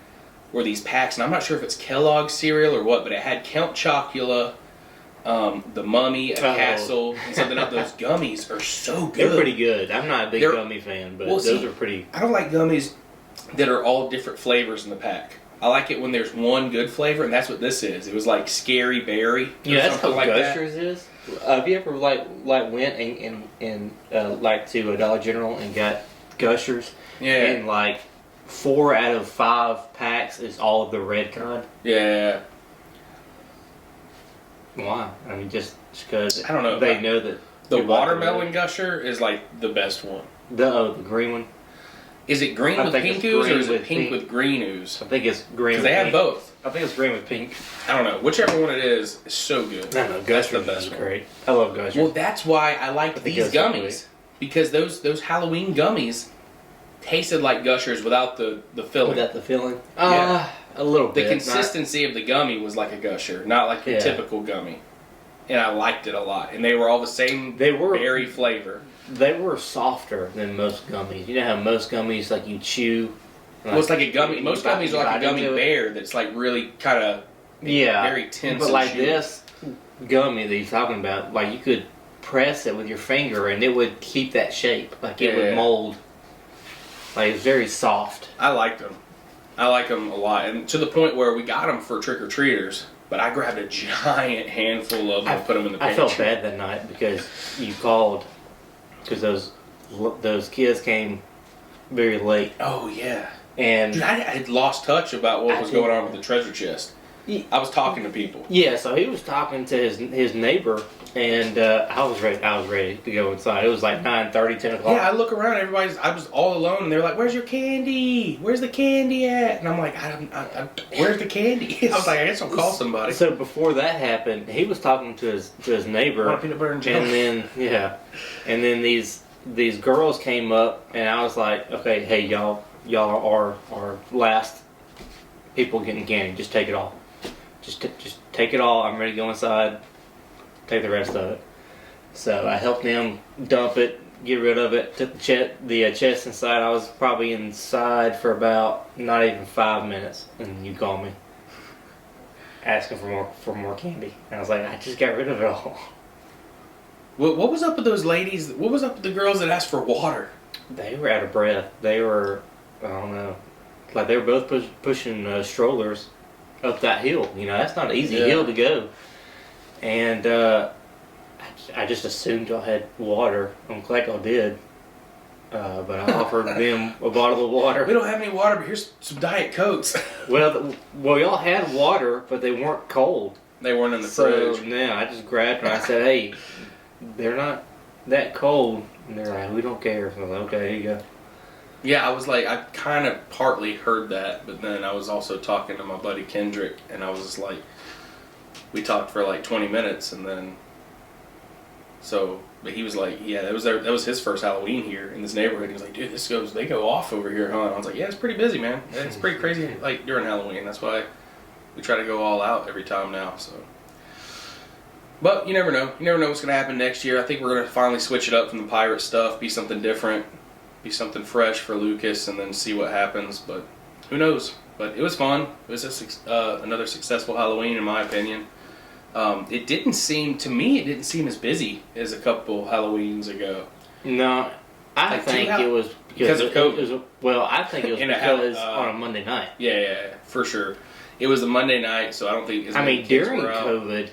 were these packs, and I'm not sure if it's Kellogg's cereal or what, but it had Count Chocula, the Mummy, a Castle, and something else. Those gummies are so good. They're pretty good. I'm not a big gummy fan, but those are pretty... I don't like gummies that are all different flavors in the pack. I like it when there's one good flavor, and that's what this is. It was like Scary Berry. Yeah, that's what Gushers is. Have you ever went and to a Dollar General and got Gushers? Yeah. And 4 out of 5 packs is all of the red kind. Yeah. Why? I mean, just because I don't know. They know that the watermelon Gusher is the best one. The green one. Is it green with pink ooze or is it pink with green ooze? I think it's green. Because they have both. I think it's green with pink. I don't know. Whichever one it is so good. I don't know. Gushers is great. I love Gushers. Well, that's why I like these gummies. Because those Halloween gummies tasted like Gushers without the filling. Without the filling? Yeah. A little bit. The consistency of the gummy was like a Gusher, not like a typical gummy. And I liked it a lot. And they were all the same berry flavor. they were softer than most gummies. You know how most gummies, like, you chew. Well, it's like a gummy. Most gummies are like a gummy bear that's like really kind of very tense. But like this gummy that he's talking about, like you could press it with your finger and it would keep that shape. Like it would mold. Like it's very soft. I liked them. I like them a lot, and to the point where we got them for trick or treaters. But I grabbed a giant handful of them and put them in the pantry. I felt bad that night because you called because those kids came very late. Oh yeah. And dude, I had lost touch about what was going on with the treasure chest. I was talking to people. Yeah, so he was talking to his neighbor, and I was ready to go inside. It was like 9:30, 10 o'clock. Yeah, I look around, I was all alone, and they're like, "Where's your candy? Where's the candy at?" And I'm like, "Where's the candy?" I was like, "I guess I'll call somebody." So before that happened, he was talking to his neighbor, want a peanut butter and jelly? and then these girls came up, and I was like, "Okay, hey y'all are our last people getting candy. Just take it all. Just take it all. I'm ready to go inside. Take the rest of it." So I helped them dump it, get rid of it. Took the chest inside. I was probably inside for about not even 5 minutes, and you called me asking for more candy. And I was like, I just got rid of it all. What was up with those ladies? What was up with the girls that asked for water? They were out of breath. They were, I don't know, like they were both pushing strollers up that hill. You know, that's not an easy hill to go. And I just assumed y'all had water. I'm glad y'all did. But I offered them a bottle of water. We don't have any water, but here's some Diet Cokes. well, y'all had water, but they weren't cold. They weren't in the fridge. So, no, I just grabbed them and I said, hey, they're not that cold. And they're like, we don't care. So I was like, okay, here you go. Yeah, I was like, I kind of partly heard that, but then I was also talking to my buddy Kendrick, and I was just like, we talked for like 20 minutes, and then, but he was like, yeah, that was his first Halloween here in this neighborhood. He was like, dude, they go off over here, huh? And I was like, yeah, it's pretty busy, man. It's pretty crazy, like during Halloween. That's why we try to go all out every time now. So, but you never know. You never know what's gonna happen next year. I think we're gonna finally switch it up from the pirate stuff, be something different. Be something fresh for Lucas, and then see what happens. But who knows? But it was fun. It was another successful Halloween, in my opinion. It didn't seem as busy as a couple Halloweens ago. No, I think it was because of COVID. I think it was because on a Monday night. Yeah, for sure. It was a Monday night, so I don't think. During COVID,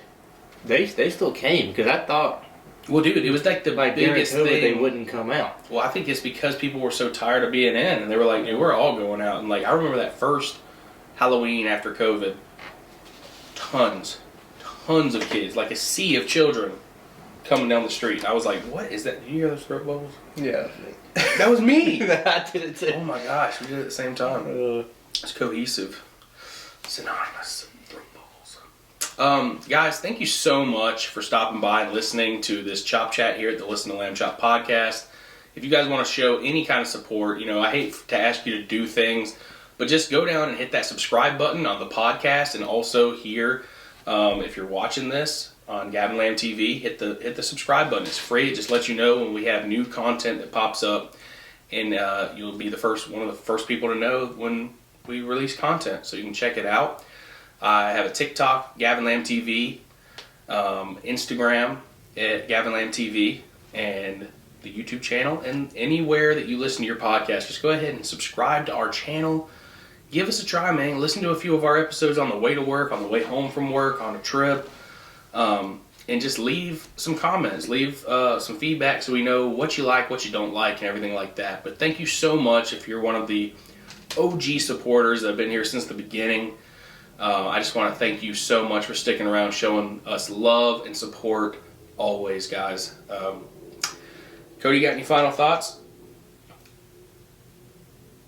they still came because I thought. Well, dude, it was like the biggest thing. They wouldn't come out. Well, I think it's because people were so tired of being in, and they were like, we're all going out. And like, I remember that first Halloween after COVID, tons of kids, like a sea of children coming down the street. I was like, what is that? Did you hear those throat bubbles? Yeah. That was me. I did it too. Oh my gosh, we did it at the same time. It's cohesive. Synonymous. Guys, thank you so much for stopping by and listening to this Chop Chat here at the Listen to Lamb Chop podcast. If you guys want to show any kind of support, I hate to ask you to do things, but just go down and hit that subscribe button on the podcast, and also here, if you're watching this on Gavin Lamb TV, hit the subscribe button. It's free. It just lets you know when we have new content that pops up, and you'll be one of the first people to know when we release content, so you can check it out. I have a TikTok, Gavin Lamb TV, Instagram at Gavin Lamb TV, and the YouTube channel. And anywhere that you listen to your podcast, just go ahead and subscribe to our channel. Give us a try, man. Listen to a few of our episodes on the way to work, on the way home from work, on a trip. And just leave some comments, leave some feedback so we know what you like, what you don't like, and everything like that. But thank you so much if you're one of the OG supporters that have been here since the beginning. I just want to thank you so much for sticking around, showing us love and support always, guys. Cody, you got any final thoughts?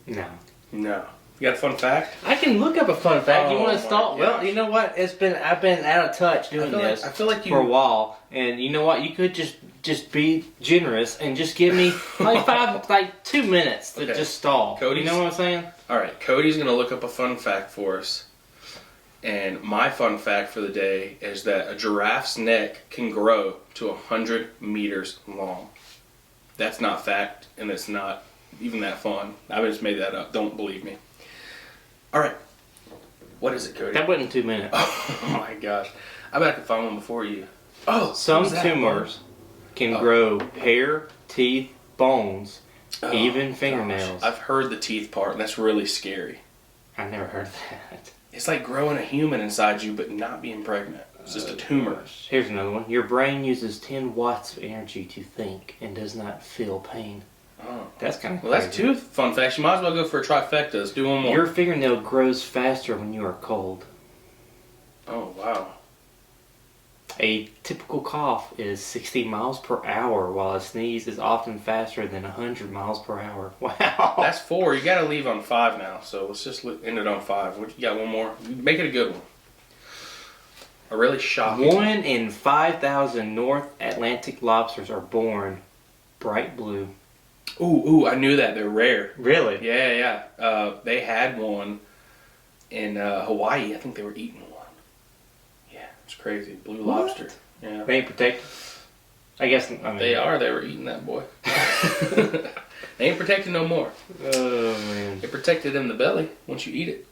No. You got a fun fact? I can look up a fun fact. You want to start? Gosh. Well, you know what? I've been out of touch doing this. I feel like for a while, and you know what? You could just be generous and just give me like 2 minutes to just stall. Cody's, you know what I'm saying? All right, Cody's gonna look up a fun fact for us. And my fun fact for the day is that a giraffe's neck can grow to 100 meters long. That's not fact, and it's not even that fun. I just made that up. Don't believe me. All right. What is it, Cody? That wasn't 2 minutes. Oh my gosh. I bet I could find one before you. Oh, some tumors can grow hair, teeth, bones, even fingernails. Gosh. I've heard the teeth part, and that's really scary. I never heard that. It's like growing a human inside you, but not being pregnant. It's just a tumor. Here's another one. Your brain uses 10 watts of energy to think and does not feel pain. Oh. That's kind of Well, that's 2 fun facts. You might as well go for a trifecta. Let's do one more. Your fingernail grows faster when you are cold. Oh, wow. A typical cough is 60 miles per hour, while a sneeze is often faster than 100 miles per hour. Wow. That's 4. You got to leave on 5 now, so let's just end it on 5. You got one more? Make it a good one. A really shocking 1 in 5,000 North Atlantic lobsters are born bright blue. Ooh, I knew that. They're rare. Really? Yeah. They had one in Hawaii. I think they were eating one. Yeah, it's crazy. Blue lobster. Yeah. They ain't protected? I guess, I mean... They are. They were eating that boy. They ain't protected no more. Oh, man. They're protected in the belly once you eat it.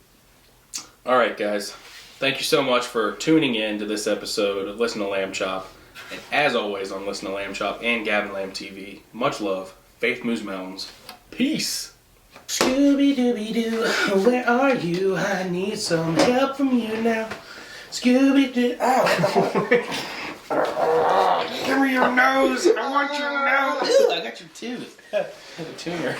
All right, guys. Thank you so much for tuning in to this episode of Listen to Lamb Chop. And as always on Listen to Lamb Chop and Gavin Lamb TV, much love. Faith moves mountains. Peace. Scooby-Dooby-Doo, where are you? I need some help from you now. Scooby-Doo. Ow. Give me your nose. I want your nose. Ew, I got your tooth. I have a tumor.